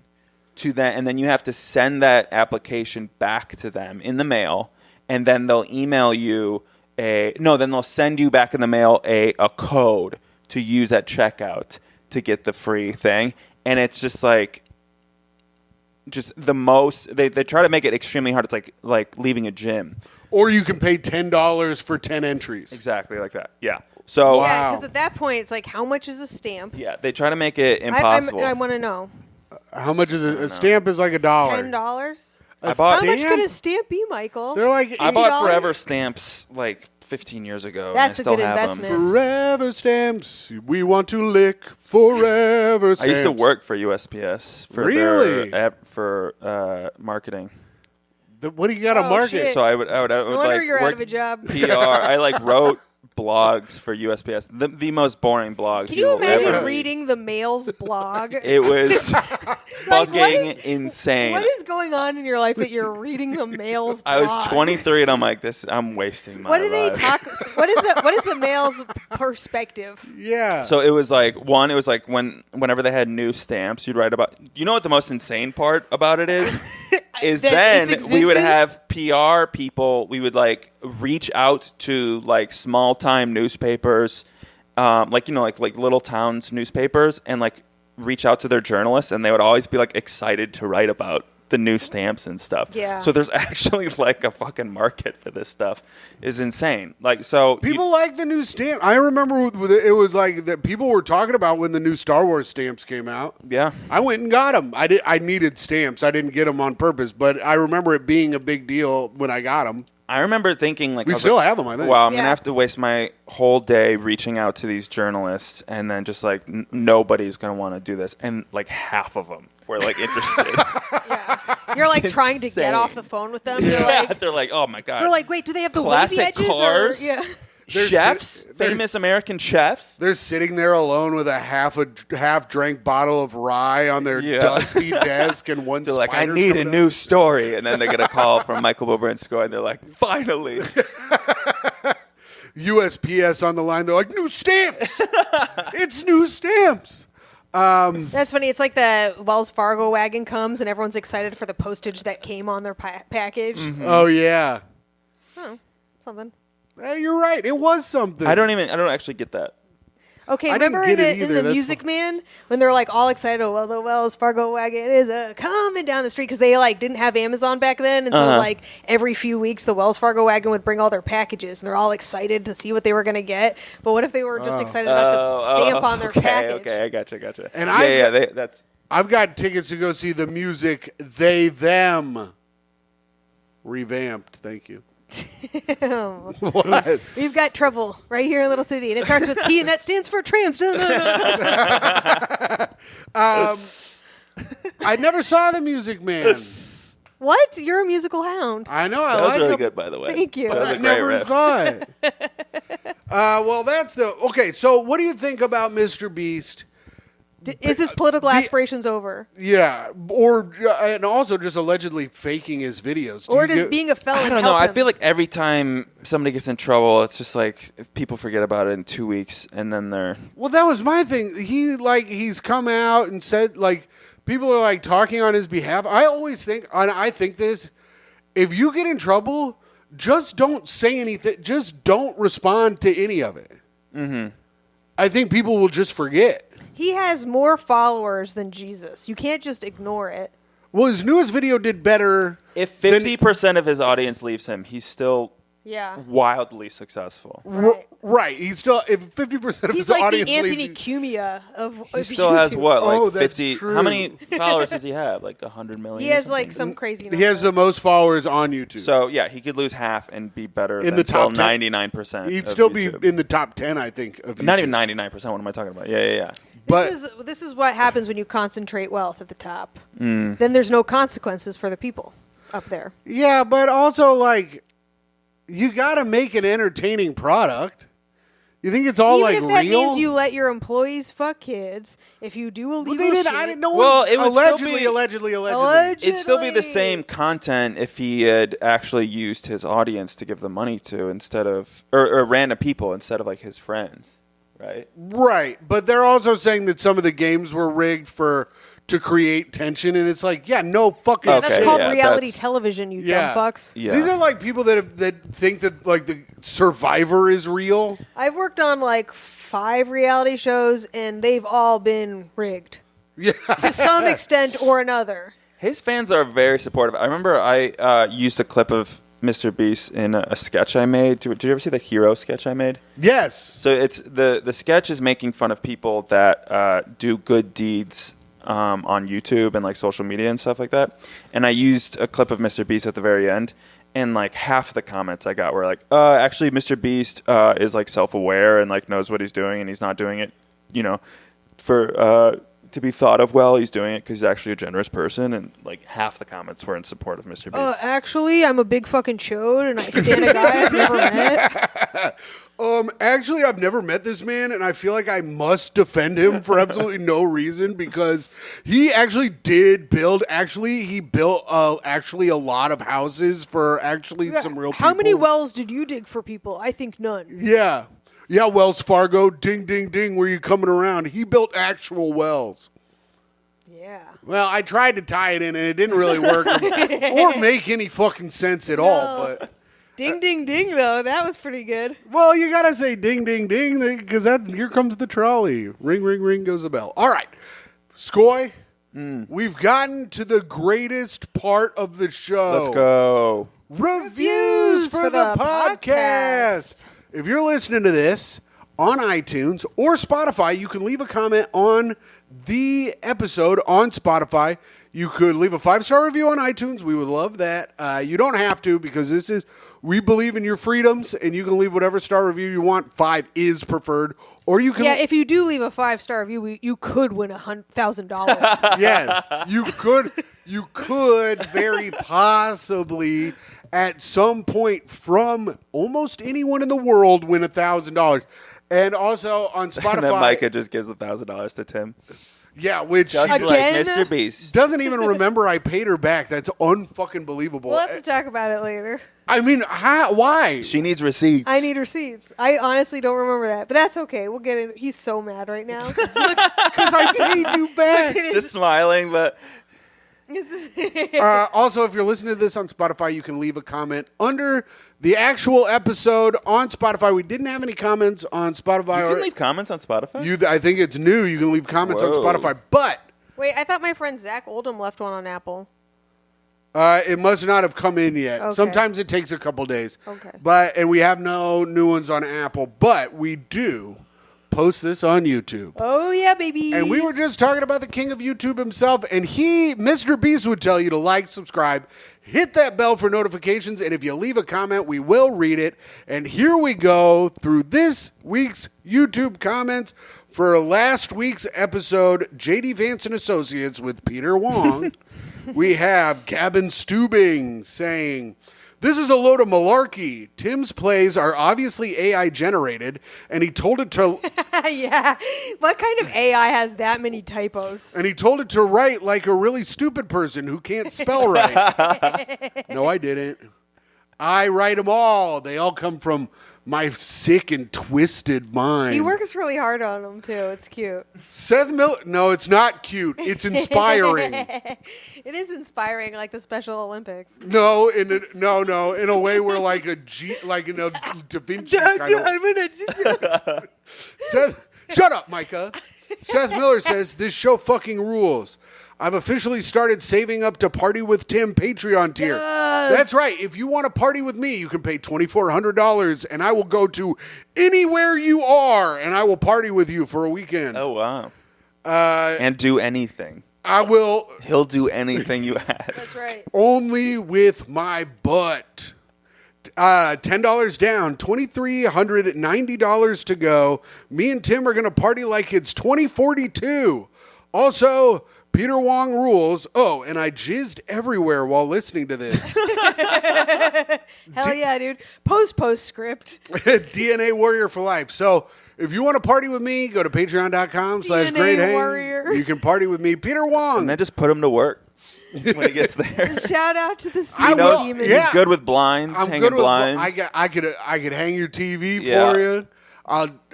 to that, and then you have to send that application back to them in the mail, and then they'll email you then they'll send you back in the mail a code to use at checkout to get the free thing. And it's just like the most they try to make it extremely hard. It's like leaving a gym. Or you can pay $10 for 10 entries. Exactly like that. Yeah. So yeah, because at that point it's like, how much is a stamp? Yeah, they try to make it impossible. I want to know. How much is it? A stamp is like $1. $10. How much could a stamp be, Michael? They're like $80. I bought Forever stamps like 15 years ago. That's and I a still good have investment. Them. Forever stamps. We want to lick forever stamps. I used to work for USPS for really for marketing. What do you got to market? Shit. So I would no wonder like you're work out of a job. PR. I like wrote blogs for USPS. The most boring blogs. Can you imagine ever reading the mail's blog? It was fucking insane. What is going on in your life that you're reading the mail's blog? I was 23 and I'm like, I'm wasting my life. What do they talk? What is the mail's perspective? Yeah. So it was like whenever they had new stamps, you'd write about. You know what the most insane part about it is? Is then we would have PR people. We would like reach out to like small time newspapers, like little towns newspapers, and like reach out to their journalists, and they would always be like excited to write about the new stamps and stuff. Yeah. So there's actually like a fucking market for this stuff. Is insane. Like so people like the new stamp. I remember it was like that people were talking about when the new Star Wars stamps came out. Yeah. I went and got them. I needed stamps. I didn't get them on purpose, but I remember it being a big deal when I got them. I remember thinking like we still have them. I think. Well, I'm gonna have to waste my whole day reaching out to these journalists, and then just like nobody's gonna want to do this, and like half of them were like interested. Yeah, you're like It's trying to insane. get off the phone with them. You're Yeah, like, they're like, oh my god. they're like, wait, do they have the Classic wavy edges? cars? Or, yeah. Chefs, famous American chefs. They're sitting there alone with a half drank bottle of rye on their dusty desk, and one. They're like, I need a new story, and then they get a call from Michael Bobrinskoy, and they're like, finally. USPS on the line. They're like, new stamps. It's new stamps. That's funny. It's like the Wells Fargo wagon comes, and everyone's excited for the postage that came on their package. Mm-hmm. Oh yeah. Oh, something. You're right. It was something. I don't actually get that. Okay, I didn't remember get it in either. the That's Music Man when they're like all excited? Oh, well, the Wells Fargo wagon is coming down the street because they like didn't have Amazon back then, and so like every few weeks the Wells Fargo wagon would bring all their packages, and they're all excited to see what they were going to get. But what if they were just excited about the stamp on their package? Okay, I gotcha. And I've got tickets to go see the music They Them revamped. Thank you. What? We've got trouble right here in Little City, and it starts with T, and that stands for trans. I never saw the Music Man. What? You're a musical hound. I know. That was really good, by the way. Thank you. That was a I great never riff. saw it. Well, that's the okay. So, what do you think about MrBeast? Is his political aspirations over? Yeah, and also just allegedly faking his videos. Or does being a felon I don't know. I feel like every time somebody gets in trouble, it's just like people forget about it in 2 weeks, and then they're. Well, that was my thing. He's come out and said like people are like talking on his behalf. I always think, and I think this: if you get in trouble, just don't say anything. Just don't respond to any of it. Mm-hmm. I think people will just forget. He has more followers than Jesus. You can't just ignore it. Well, his newest video did better. If 50% of his audience leaves him, he's still Yeah. wildly successful. Right. Right. He's still, if 50% of He's his like audience the Anthony leaves. Cumia of He still has what, like Oh, that's 50? true. How many followers does he have? Like 100 million? He or has something? like some crazy number. He has the most followers on YouTube. So yeah, he could lose half and be better In than the top 10? 99%. He'd of still be YouTube. in the top 10, I think, of YouTube. Not even 99%. What am I talking about? Yeah. But This is what happens when you concentrate wealth at the top. Then there's no consequences for the people up there. yeah, but also like you got to make an entertaining product. You think it's all Even like if that real? means you let your employees fuck kids, if you do illegal Well, they didn't. shit, I didn't know. Well, it would still be- allegedly. It'd still be the Allegedly. same content if he had actually used his audience to give the money to instead of or random people instead of like his friends, right? Right, but they're also saying that some of the games were rigged to create tension, and it's like, yeah, no fucking. Yeah, that's Okay, called yeah, reality that's- television, you Yeah. dumb fucks. Yeah. These are like people that think that like the Survivor is real. I've worked on like 5 reality shows, and they've all been rigged Yeah, to some extent or another. His fans are very supportive. I remember I used a clip of MrBeast in a sketch I made. Did you ever see the hero sketch I made? yes. So it's the sketch is making fun of people that do good deeds on YouTube and like social media and stuff like that. And I used a clip of MrBeast at the very end, and like half the comments I got were like, actually, MrBeast is like self-aware and like knows what he's doing, and he's not doing it, for to be thought of well. He's doing it because he's actually a generous person, and like half the comments were in support of MrBeast. Actually, I'm a big fucking chode, and I stand a guy I've never met. Actually, I've never met this man, and I feel like I must defend him for absolutely no reason because he actually did build. Actually, he built actually a lot of houses for actually some real people. How many wells did you dig for people? I think none. Yeah. Yeah, Wells Fargo, ding, ding, ding, where you coming around? He built actual wells. Yeah. Well, I tried to tie it in, and it didn't really work or make any fucking sense at all. But Ding, ding, ding, though. That was pretty good. well, you gotta say ding, ding, ding, because here comes the trolley. Ring, ring, ring goes the bell. All right, Skoy, we've gotten to the greatest part of the show. Let's go. Reviews for the podcast. If you're listening to this on iTunes or Spotify, you can leave a comment on the episode on Spotify. You could leave a 5-star review on iTunes. We would love that. You don't have to because we believe in your freedoms, and you can leave whatever star review you want. 5 is preferred. Or you can. Yeah, if you do leave a 5-star review, you could win $1,000. Yes, you could. You could very possibly at some point from almost anyone in the world win $1,000. And also on Spotify, And then Myka just gives $1,000 to Tim. yeah, which Just she like Again? MrBeast. doesn't even remember I paid her back. That's unfucking believable. We'll have to talk about it later. I mean, why? She needs receipts. I need receipts. I honestly don't remember that, but that's okay. We'll get it. He's so mad right now. Because I paid you back. just smiling, but Also, if you're listening to this on Spotify, you can leave a comment under the actual episode on Spotify. We didn't have any comments on Spotify. you can leave comments on Spotify. I think it's new. You can leave comments on Whoa. Spotify, but Wait, I thought my friend Zach Oldham left one on Apple. it must not have come in yet. Okay. Sometimes it takes a couple days. Okay. And we have no new ones on Apple, but we do post this on YouTube. Oh, yeah, baby. And we were just talking about the king of YouTube himself, and MrBeast would tell you to like, subscribe, hit that bell for notifications, and if you leave a comment, we will read it. And here we go through this week's YouTube comments for last week's episode, J.D. Vance and Associates with Peter Wong. We have Gavin Stubing saying, "This is a load of malarkey. Tim's plays are obviously AI generated, and he told it to Yeah. What kind of AI has that many typos? write like a really stupid person who can't spell right." No, I didn't. I write them all. They all come from my sick and twisted mind. He works really hard on them, too. It's cute. Seth Miller. No, it's not cute. It's inspiring. It is inspiring, like the Special Olympics. No, in a way where like a Da Vinci kind of. Seth, shut up, Myka. Seth Miller says this show fucking rules. I've officially started saving up to Party with Tim Patreon tier. Yes. That's right. If you want to party with me, you can pay $2,400 and I will go to anywhere you are and I will party with you for a weekend. Oh, wow. And do anything. I will. He'll do anything you ask. That's right. Only with my butt. $10 down, $2,390 to go. Me and Tim are going to party like it's 2042. Also, Peter Wong rules. Oh, and I jizzed everywhere while listening to this. Hell yeah, dude. Postscript. DNA Warrior for life. So if you want to party with me, go to patreon.com/greathang. Warrior. You can party with me, Peter Wong. And then just put him to work when he gets there. Shout out to the I sea will. demons. Yeah. He's good with blinds, I'm hanging good with blinds. I could hang your TV Yeah. for you.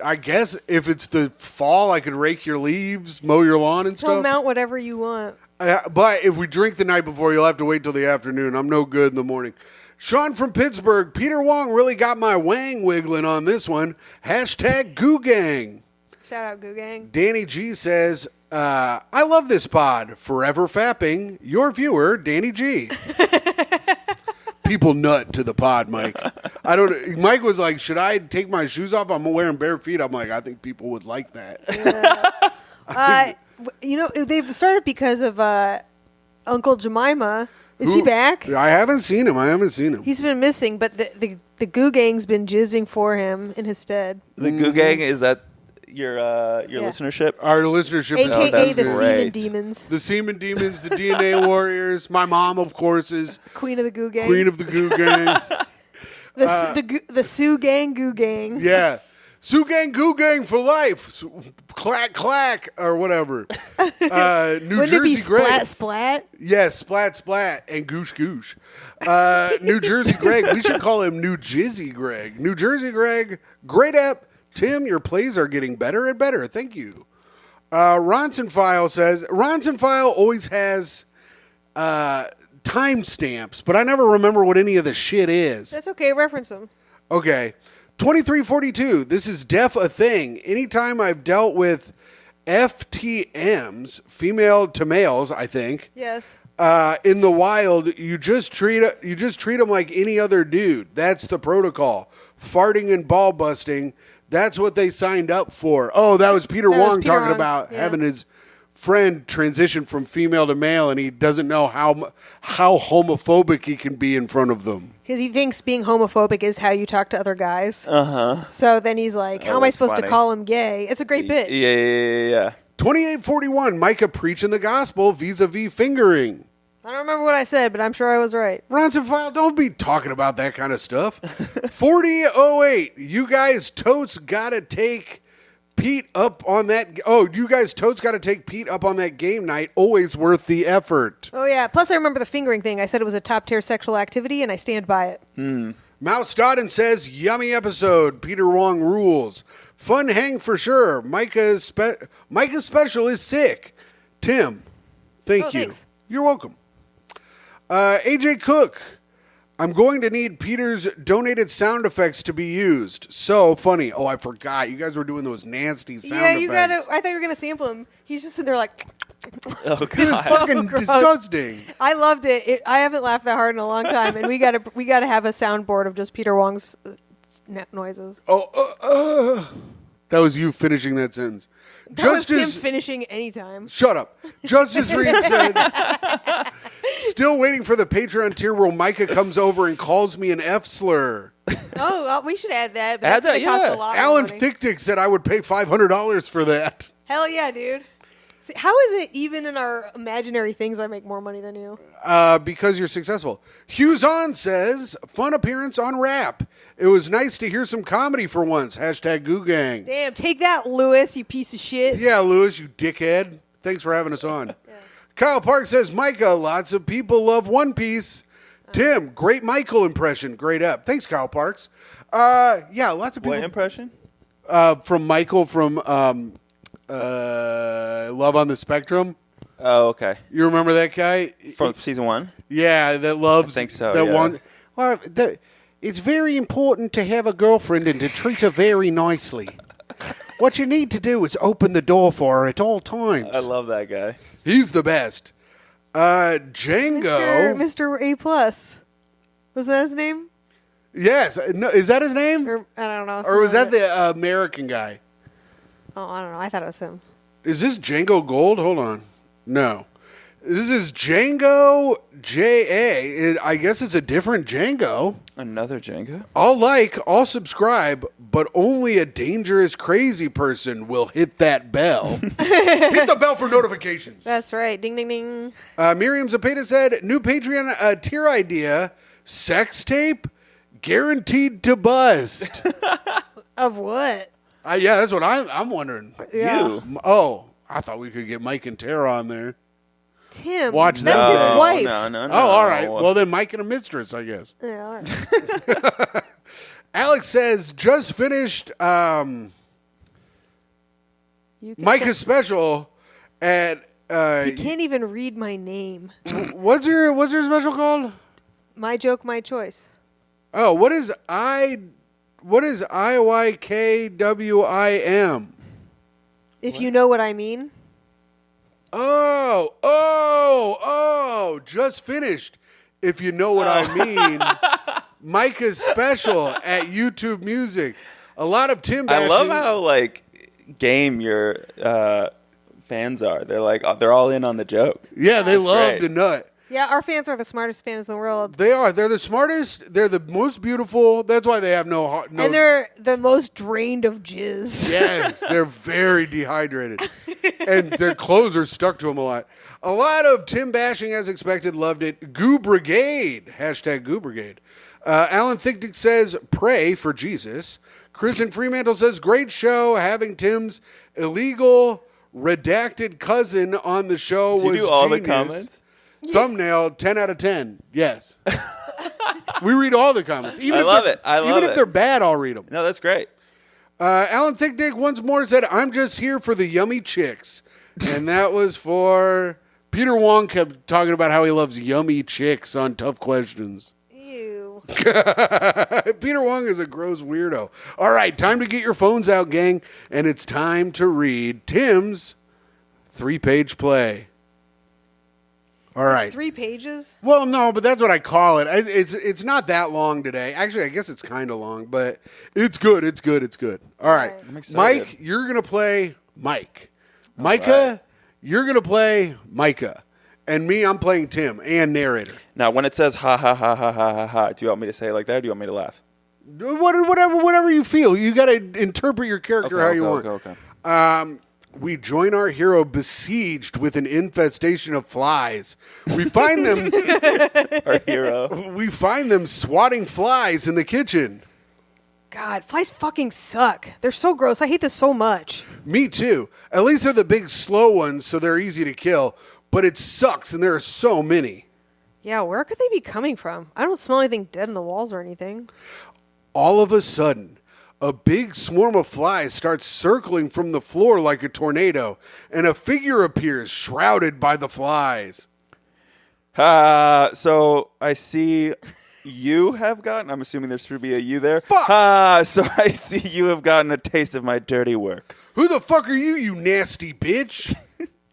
I guess if it's the fall, I could rake your leaves, mow your lawn and He'll stuff. mount whatever you want. But if we drink the night before, you'll have to wait till the afternoon. I'm no good in the morning. Sean from Pittsburgh. Peter Wong really got my wang wiggling on this one. #Goo Gang. Shout out, Goo Gang. Danny G says, I love this pod. Forever fapping. Your viewer, Danny G. People nut to the pod, Mike. Mike was like, should I take my shoes off? I'm wearing bare feet. I'm like, I think people would like that. They've started because of Uncle Jemima. Is he back? I haven't seen him. He's been missing, but the Goo Gang's been jizzing for him in his stead. The Goo Gang, is that your listenership? Our listenership is AKA that's the great. Semen Demons. the Semen Demons, the DNA Warriors. My mom, of course, is Queen of the Goo Gang. Queen of the Goo Gang. the Sue Gang Goo Gang. Yeah. Sue Gang, Goo Gang for life. Clack, clack, or whatever. New Wouldn't it Jersey be Greg. Splat Splat? Yes, splat, splat, and goosh, goosh. New Jersey Greg. We should call him New Jizzy Greg. New Jersey Greg. Great app. Tim, your plays are getting better and better. Thank you. Ronson File says, Ronson File always has timestamps, but I never remember what any of the shit is. That's okay. Reference them. Okay. 2342. This is def a thing. Anytime I've dealt with FTMs, female to males, I think, Yes. in the wild, you just treat them like any other dude. That's the protocol. Farting and ball busting. That's what they signed up for. Oh, that was Peter Wong Peter talking Wong, about yeah. having his friend transition from female to male, and he doesn't know how homophobic he can be in front of them. Because he thinks being homophobic is how you talk to other guys. Uh-huh. So then he's like, how am I that's supposed funny. to call him gay? It's a great bit. Yeah. 2841, Myka preaching the gospel vis-a-vis fingering. I don't remember what I said, but I'm sure I was right. Ronson File, don't be talking about that kind of stuff. 4008, you guys totes gotta take Pete up on that. Oh, you guys totes gotta take Pete up on that game night. Always worth the effort. Oh, yeah. Plus, I remember the fingering thing. I said it was a top-tier sexual activity, and I stand by it. Mouse Dodden says, yummy episode. Peter Wong rules. Fun hang for sure. Myka's special is sick. Tim, thank you. Thanks. You're welcome. AJ Cook, I'm going to need Peter's donated sound effects to be used. So funny. Oh, I forgot. You guys were doing those nasty sound Yeah, effects. you gotta. I thought you were gonna sample him. He's just sitting there like. Oh, It was God. fucking gross. disgusting. I loved it. I haven't laughed that hard in a long time, and we gotta have a soundboard of just Peter Wong's noises. Oh, that was you finishing that sentence. That was him finishing anytime. Shut up. Justice Reed said, still waiting for the Patreon tier where Myka comes over and calls me an F slur. Oh, well, we should add that. But Add that's gonna that, cost yeah. a lot. Alan of money. Thickdick said I would pay $500 for that. Hell yeah, dude. See, how is it even in our imaginary things I make more money than you? Because you're successful. Hughes On says, fun appearance on Rap. It was nice to hear some comedy for once. #Goo Gang. Damn, take that, Lewis, you piece of shit. Yeah, Lewis, you dickhead. Thanks for having us on. Kyle Park says, Myka, lots of people love One Piece. Tim, great Michael impression. Great up. Thanks, Kyle Parks. Yeah, lots of people. What impression? From Michael from Love on the Spectrum. Oh, okay. You remember that guy? From season 1? Yeah, that loves. I think so, That yeah. one. Well, it's very important to have a girlfriend and to treat her very nicely. What you need to do is open the door for her at all times. I love that guy. He's the best. Django. Mr. A plus. Was that his name? Yes. No, is that his name? Or I don't know. Or was that something like the American guy? Oh, I don't know. I thought it was him. Is this Django Gold? Hold on. No. This is Django J.A. I guess it's a different Django. Another Jenga? I'll subscribe, but only a dangerous crazy person will hit that bell. Hit the bell for notifications. That's right. Ding, ding, ding. Miriam Zapata said, new Patreon tier idea, sex tape, guaranteed to bust. Of what? Yeah, that's what I'm wondering. Yeah. You. Oh, I thought we could get Mike and Tara on there. Tim. Watch That's that. his No, wife. No. Oh, all right. Well, then Mike and a mistress, I guess. Yeah, all right. Alex says, just finished You can Myka's special at... He can't even read my name. what's your special called? My joke, my choice. Oh, what is IYKWIM? If you know what I mean. Oh, just finished. If you know what I mean. Myka's special at YouTube Music. A lot of Tim bashing. I love how, game your fans are. They're all in on the joke. Yeah, they love great. to nut. Yeah, our fans are the smartest fans in the world. They are. They're the smartest. They're the most beautiful. That's why they have no. And they're the most drained of jizz. Yes, they're very dehydrated. And their clothes are stuck to them a lot. A lot of Tim bashing, as expected, loved it. Goo Brigade. Hashtag Goo Brigade. Alan Thickdick says, pray for Jesus. Kristen Fremantle says, great show. Having Tim's illegal redacted cousin on the show Do was you do all the genius. comments? Thumbnail, 10 out of 10. Yes. We read all the comments. Even I if love they're- it. I love Even if it. they're bad, I'll read them. No, that's great. Alan Thickdick once more said, I'm just here for the yummy chicks. And that was for... Peter Wong kept talking about how he loves yummy chicks on Tough Questions. Ew. Peter Wong is a gross weirdo. All right, time to get your phones out, gang. And it's time to read Tim's 3-page play. All right. It's 3 pages. Well, no, but that's what I call it. It's not that long today. Actually, I guess it's kind of long, but it's good. It's good. It's good. All right. I'm excited. Mike, you're going to play Mike. Myka, right. you're going to play Myka. And me, I'm playing Tim and narrator. Now, when it says ha ha ha ha ha ha ha, do you want me to say it like that or do you want me to laugh? Whatever you feel. You got to interpret your character how you want. Okay. We join our hero besieged with an infestation of flies. We find them Our hero. we find them swatting flies in the kitchen. God, flies fucking suck. They're so gross. I hate this so much. Me too. At least they're the big slow ones, so they're easy to kill. But it sucks, and there are so many. Yeah, where could they be coming from? I don't smell anything dead in the walls or anything. All of a sudden, a big swarm of flies starts circling from the floor like a tornado, and a figure appears shrouded by the flies. So I see you have gotten, I'm assuming there should be a you there. Fuck! So I see you have gotten a taste of my dirty work. Who the fuck are you, you nasty bitch?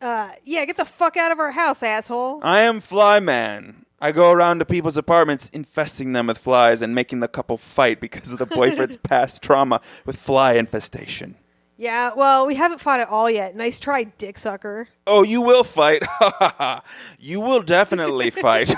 Yeah, get the fuck out of our house, asshole. I am Flyman. I go around to people's apartments infesting them with flies and making the couple fight because of the boyfriend's past trauma with fly infestation. Yeah, well, we haven't fought at all yet. Nice try, dick sucker. Oh, you will fight. You will definitely fight.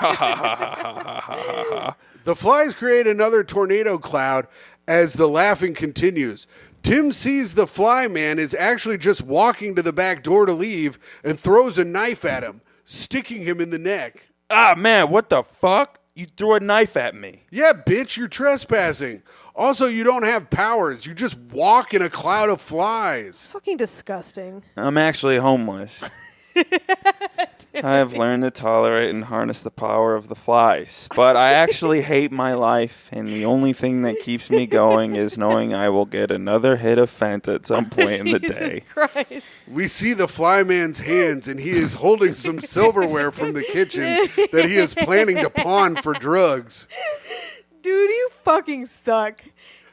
The flies create another tornado cloud as the laughing continues. Tim sees the fly man is actually just walking to the back door to leave and throws a knife at him, sticking him in the neck. Ah, man, what the fuck? You threw a knife at me. Yeah, bitch, you're trespassing. Also, you don't have powers. You just walk in a cloud of flies. Fucking disgusting. I'm actually homeless. I have learned to tolerate and harness the power of the flies. But I actually hate my life, and the only thing that keeps me going is knowing I will get another hit of Fanta at some point in the day. Christ. We see the fly man's hands, and he is holding some silverware from the kitchen that he is planning to pawn for drugs. Dude, you fucking suck.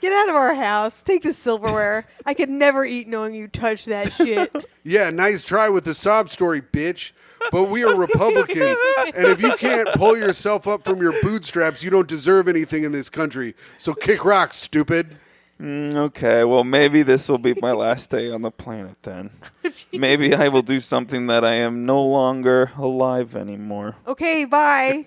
Get out of our house. Take the silverware. I could never eat knowing you touched that shit. Yeah, nice try with the sob story, bitch. but we are Republicans. And if you can't pull yourself up from your bootstraps, you don't deserve anything in this country. So kick rocks, stupid. Okay, well, maybe this will be my last day on the planet then. Maybe I will do something that I am no longer alive anymore. Okay, bye.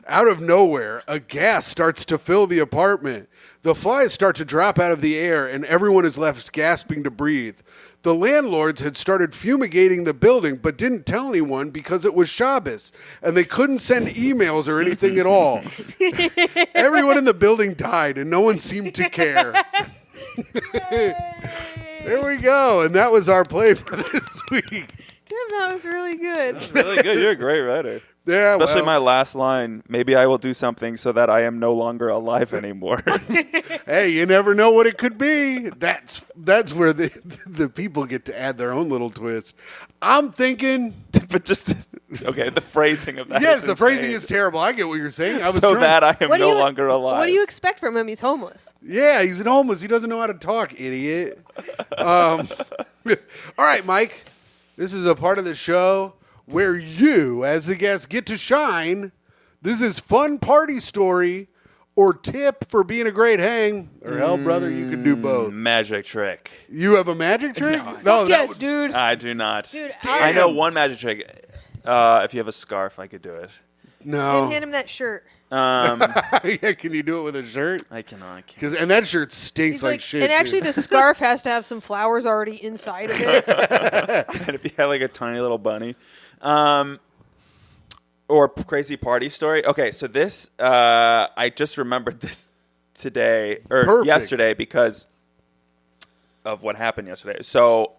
Out of nowhere, a gas starts to fill the apartment. The flies start to drop out of the air, and everyone is left gasping to breathe. The landlords had started fumigating the building, but didn't tell anyone because it was Shabbos, and they couldn't send emails or anything at all. Everyone in the building died, and no one seemed to care. There we go, and that was our play for this week. Damn, that was really good. Really good. You're a great writer. Yeah, especially my last line. Maybe I will do something so that I am no longer alive anymore. Hey, you never know what it could be. That's where the people get to add their own little twist. I'm thinking, but just okay. The phrasing of that. Yes, is the phrasing insane. is terrible. I get what you're saying. I was so trying, that I am no longer alive. What do you expect from him? He's homeless. Yeah, he's an homeless. He doesn't know how to talk, idiot. All right, Mike. This is a part of the show where you, as the guest, get to shine. This is fun party story or tip for being a great hang. Or hell, brother, you can do both. Magic trick. You have a magic trick? No, yes, dude. I do not. Dude, I know one magic trick. If you have a scarf, I could do it. No. Tim, hand him that shirt. Yeah, can you do it with a shirt? I cannot. And that shirt stinks like shit. And actually, too. the scarf has to have some flowers already inside of it. And if you had like a tiny little bunny. Or crazy party story. Okay, so this, I just remembered this today, or Perfect. yesterday, because of what happened yesterday. So,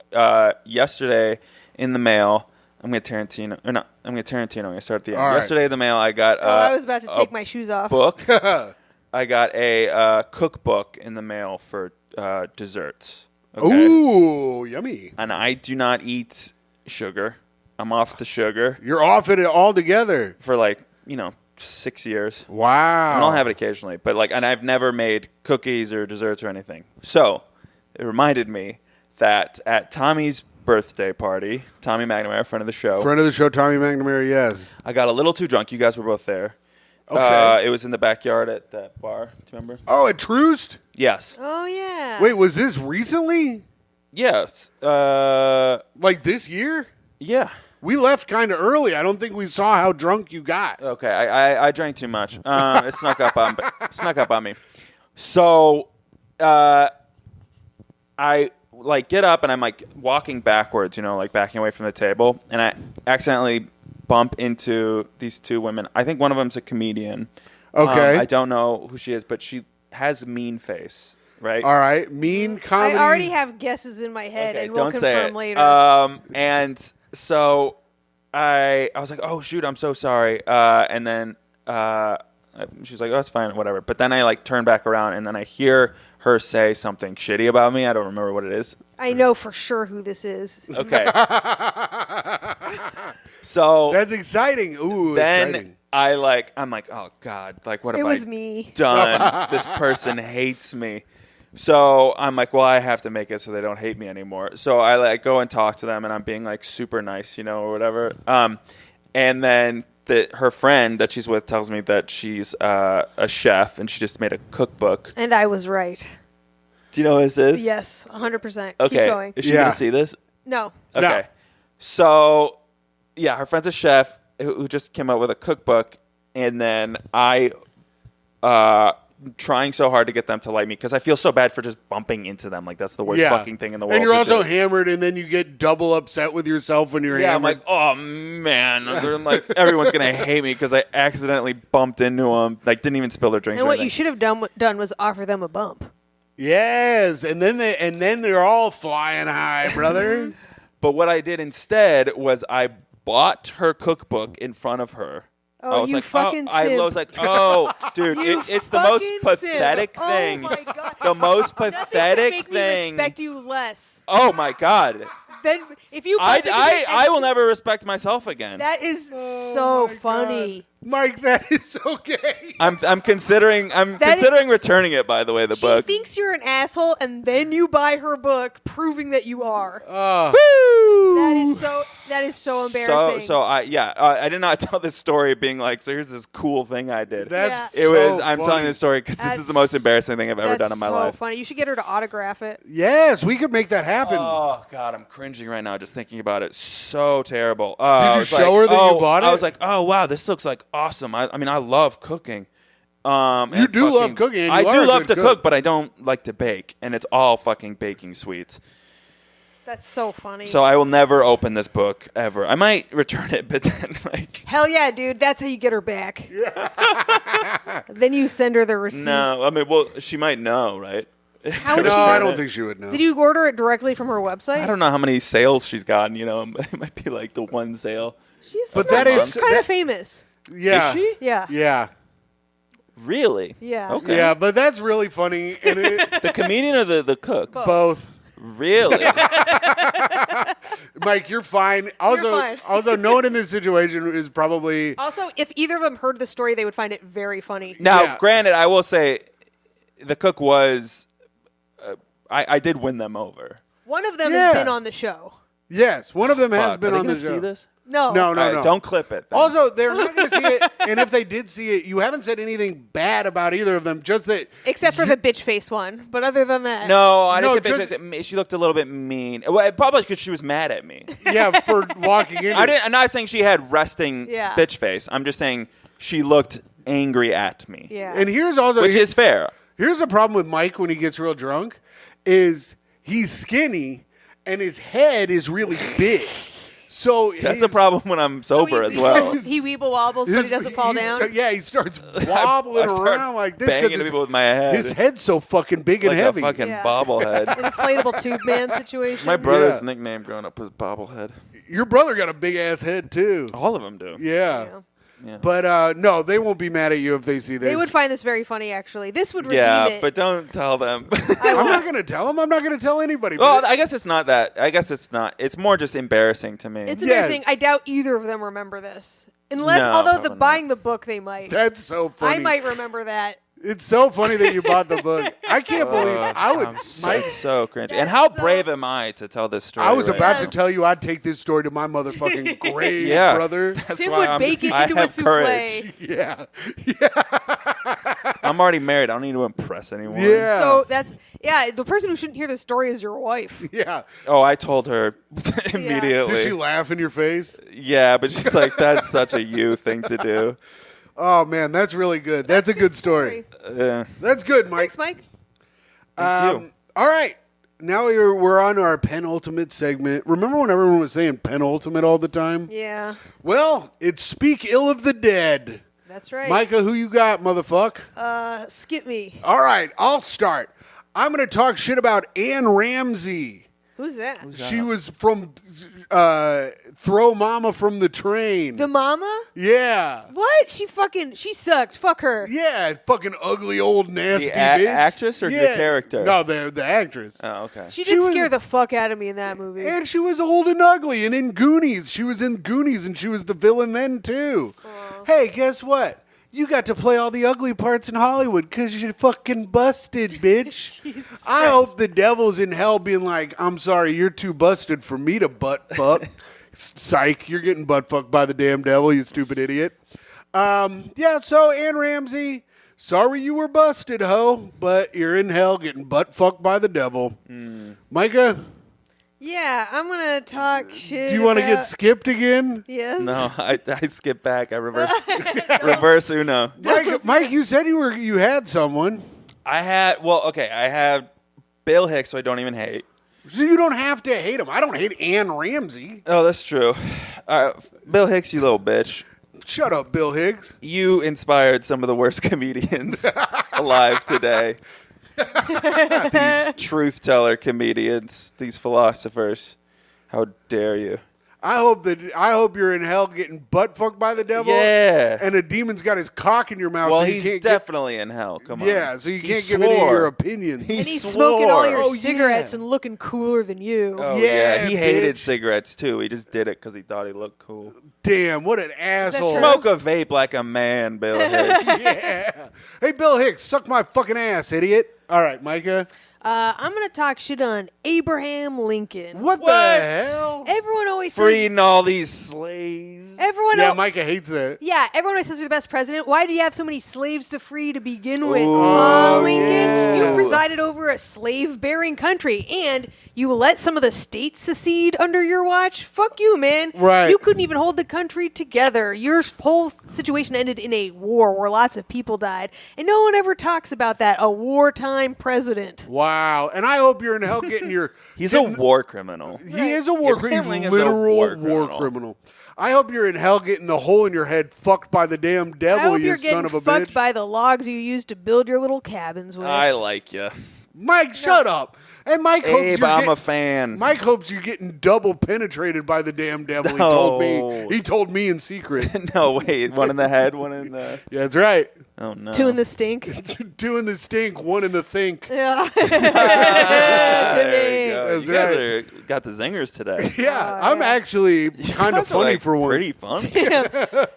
yesterday in the mail, I'm going to Tarantino. I'm going to start at the end. All Yesterday in the mail, I got I was about to take my shoes off. book. I got a cookbook in the mail for desserts. Okay? Ooh, yummy. And I do not eat sugar. I'm off the sugar. You're off it altogether. For 6 years. Wow. And I'll have it occasionally, but and I've never made cookies or desserts or anything. So it reminded me that at Tommy's birthday party, Tommy McNamara, friend of the show, Tommy McNamara, yes. I got a little too drunk. You guys were both there. Okay. It was in the backyard at that bar. Do you remember? Oh, at Troost? Yes. Oh, yeah. Wait, was this recently? Yes. Like this year? Yeah. We left kind of early. I don't think we saw how drunk you got. Okay, I drank too much. It snuck up on me. So, I get up and I'm walking backwards, backing away from the table, and I accidentally bump into these two women. I think one of them's a comedian. Okay. I don't know who she is, but she has a mean face. Right. All right. Mean comedy. I already have guesses in my head, Okay, and we'll don't say confirm it. later. And so I was like, oh, shoot, I'm so sorry. And then she was like, oh, it's fine, whatever. But then I turn back around, and then I hear her say something shitty about me. I don't remember what it is. I know for sure who this is. Okay. So that's exciting. Ooh, then exciting. I'm like, oh, God, what have was I me. done? This person hates me. So I'm like, well, I have to make it so they don't hate me anymore. So I go and talk to them, and I'm being super nice, or whatever. And then her friend that she's with tells me that she's a chef, and she just made a cookbook. And I was right. Do you know who this is? Yes, 100%. Okay. Keep going. Is she going to see this? No. Okay. No. So, yeah, her friend's a chef who just came out with a cookbook, and then I trying so hard to get them to like me because I feel so bad for just bumping into them. That's the worst fucking thing in the world. And you're to also do. hammered, and then you get double upset with yourself when you're Yeah, hammered. I'm like, oh, man. I'm everyone's going to hate me because I accidentally bumped into them. Didn't even spill their drinks And or what anything. you should have done was offer them a bump. Yes, and then they're all flying high, brother. But what I did instead was I bought her cookbook in front of her. Oh, I was you like, fucking I simp. was like, oh, dude, You it's the most fucking pathetic simp. thing. Oh my God. The most Nothing's gonna pathetic make thing. me respect you less. Oh my God. Then if you bump into me I will never respect myself again. That is so funny. Mike, that is okay. I'm considering returning it. By the way, the She book. thinks you're an asshole, and then you buy her book, proving that you are. Woo! That is so embarrassing. I did not tell this story being like, so here's this cool thing I did. That's It was. so I'm funny. telling this story because this is the most embarrassing thing I've ever done in my life. That's so funny. You should get her to autograph it. Yes, we could make that happen. Oh God, I'm cringing right now just thinking about it. So terrible. Did you show her that you bought it? I was like, oh wow, this looks like awesome. I mean, I love cooking. You do love cooking. And I you are do a love good to cook, but I don't like to bake, and it's all fucking baking sweets. That's so funny. So I will never open this book ever. I might return it, but then like. Hell yeah, dude. That's how you get her back. Then you send her the receipt. No, I mean, well, she might know, right? How would No, she I know? don't think she would know. Did you order it directly from her website? I don't know how many sales she's gotten. You know, it might be like the one sale. She's But that is- kind that- of famous. Yeah. Is she? Yeah. Yeah. Really? Yeah. Okay. Yeah, but that's really funny. And The comedian or the cook? both. Really? Mike, you're fine. Also, fine. also, no one in this situation is probably. Also, if either of them heard the story, they would find it very funny. Now, Yeah. granted, I will say, the cook was. I did win them over. One of them Yeah. has been on the show. Yes, one of them has Fuck, been are they on the gonna show. See this? No. No, All right, don't clip it. then. Also, they're not going to see it, and if they did see it, you haven't said anything bad about either of them. Just that, Except for the bitch face one. But other than that. No, I No, didn't say bitch. She looked a little bit mean. Well, probably because she was mad at me. yeah, for walking in. I'm not saying she had resting Yeah. bitch face. I'm just saying she looked angry at me. Yeah. And here's also Which is fair. here's the problem with Mike when he gets real drunk, is he's skinny and his head is really big. So That's a problem when I'm sober as well. He weeble wobbles, but he doesn't fall down. He starts wobbling I start around like this banging because people with my head. his head's so fucking big and like heavy. a fucking Yeah. bobblehead. An inflatable tube man situation. My brother's Yeah. nickname growing up was bobblehead. Your brother got a big ass head too. All of them do. Yeah. Yeah. Yeah. But no, they won't be mad at you if they see this. They would find this very funny, actually. This would redeem Yeah, it. but don't tell them. I'm not going to tell them. I'm not going to tell anybody. Well, but I guess it's not that. I guess it's not. It's more just embarrassing to me. It's Yeah. embarrassing. I doubt either of them remember this. Unless, No, although probably not. buying the book, they might. that's so funny. I might remember that. It's so funny that you bought the book. I can't believe I would. I'm Mike, so cringy. That's And how so- brave am I to tell this story? I was right about now? to tell you I'd take this story to my motherfucking grave, Yeah. brother. That's Tim why would I'm- bake it I into a have souffle. courage. Yeah. I'm already married. I don't need to impress anyone. Yeah. So that's, the person who shouldn't hear this story is your wife. Yeah. Oh, I told her immediately. Did she laugh in your face? Yeah, but she's like, that's such a you thing to do. Oh man, that's really good. That's a good story. That's good, Mike. Thanks, Mike. Thank you. All right. Now we're on our penultimate segment. Remember when everyone was saying penultimate all the time? Yeah, Well, it's Speak Ill of the Dead. that's right. Micah, who you got, motherfuck? Skip me. All right, I'll start. I'm going to talk shit about Anne Ramsey. Who's that? She was from Throw Mama from the Train. The mama? Yeah. What? She sucked. Fuck her. Yeah, fucking ugly old nasty The bitch. actress or the Yeah. character? No, the actress. Oh, okay. She She did was- scare the fuck out of me in that movie. And she was old and ugly and in Goonies. She was in Goonies and she was the villain then too. Hey, guess what? You got to play all the ugly parts in Hollywood because you fucking busted, bitch. Jesus I Christ. hope the devil's in hell being like, I'm sorry, you're too busted for me to butt fuck. Psych, you're getting butt fucked by the damn devil, you stupid idiot. Yeah, so Anne Ramsey, sorry you were busted, ho, but you're in hell getting butt fucked by the devil. Micah, Yeah, I'm gonna talk shit. do you want to get about- skipped again? Yes. No, I skip back. I reverse Uno. Mike, you said you had someone. I had Bill Hicks, so I don't even hate. So you don't have to hate him. I don't hate Anne Ramsey. Oh, that's true. Bill Hicks, you little bitch. Shut up, Bill Higgs. You inspired some of the worst comedians alive today. These truth teller comedians, these philosophers. How dare you? I hope you're in hell getting butt fucked by the devil. Yeah. And a demon's got his cock in your mouth. Well, so you he's can't definitely in hell. Come on. Yeah, so you He can't give any of swore. your opinions. He And he's swore. smoking all your Oh, cigarettes yeah. and looking cooler than you. Oh, Yeah, He hated bitch. cigarettes, too. He just did it because he thought he looked cool. Damn, what an asshole. true? Smoke a vape like a man, Bill Hicks. Yeah. Hey, Bill Hicks, suck my fucking ass, idiot. All right, Micah. I'm going to talk shit on Abraham Lincoln. What the What? hell? Everyone always says... Freeing all these slaves. Everyone Yeah, al- Micah hates that. Yeah, everyone always says you're the best president. Why do you have so many slaves to free to begin with? Ooh. Lincoln, yeah. you presided over a slave-bearing country, and you let some of the states secede under your watch? Fuck you, man. Right. You couldn't even hold the country together. Your whole situation ended in a war where lots of people died, and no one ever talks about that, a wartime president. Wow. And I hope you're in hell getting your... He's a war criminal. He is a war criminal. Abraham He's a Lincoln's a literal war war criminal. criminal. I hope you're in hell getting the hole in your head fucked by the damn I devil, hope you you're son getting of a fucked bitch. by the logs you used to build your little cabins with. I like you. Mike, shut up. And Mike hopes Abe, you're I'm getting... a fan. Mike hopes you're getting double penetrated by the damn devil. No. He told me. He told me in secret. No, wait. One in the head, one in the... Yeah, that's right. Oh, no. Two in the stink. Two in the stink, one in the think. Yeah. There you go. That's You guys right. got the zingers today. Yeah, Oh, I'm yeah. actually kind of Guys are, funny like, for once. Pretty funny.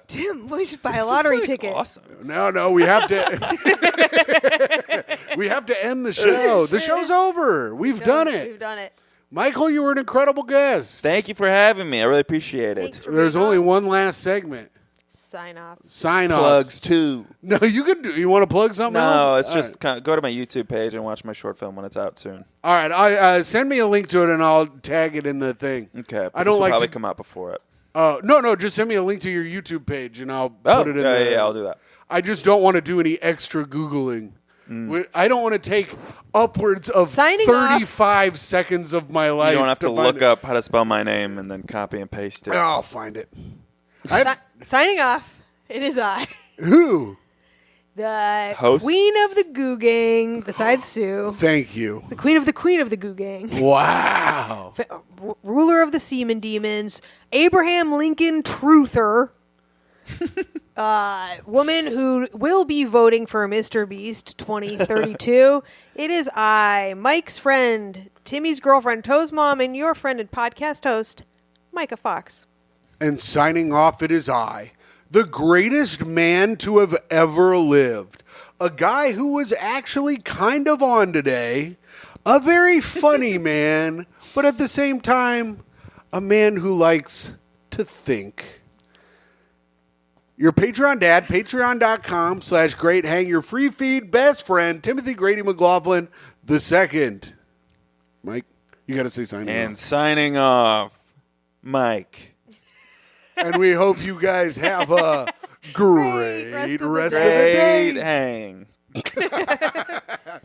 Tim, we should buy a This is, lottery like, ticket. Awesome. No, we have to. We have to end the show. The show's over. We've done We've it. done it. Michael, you were an incredible guest. Thank you for having me. I really appreciate Thanks it. for There's being only on. one last segment. Sign off. Sign Plugs offs. too. No, you can do. You want to plug something else? No, it's All just right. kind of, go to my YouTube page and watch my short film when it's out soon. All right. I send me a link to it and I'll tag it in the thing. Okay. I don't This will like probably to- come out before it. No, just send me a link to your YouTube page and I'll Oh, put it in yeah, the. yeah, I'll do that. I just don't want to do any extra Googling. I don't want to take upwards of Signing off. 35 seconds of my life. You don't have to find look it. up how to spell my name and then copy and paste it. I'll find it. Signing off. It is I, Who? the Host? queen of the Goo Gang, besides Sue, Thank you. the queen of the Goo Gang, Wow. ruler of the Seaman Demons, Abraham Lincoln Truther, woman who will be voting for MrBeast 2032. It is I, Mike's friend, Timmy's girlfriend, Toe's mom, and your friend and podcast host, Myka Fox. And signing off, it is I, the greatest man to have ever lived. A guy who was actually kind of on today. A very funny man, but at the same time, a man who likes to think. Your Patreon dad, patreon.com/greathang, your free feed best friend, Timothy Grady McLaughlin II. Mike, you got to say signing And off. signing off, Mike. And we hope you guys have a great rest of the rest day. of the day. Great hang.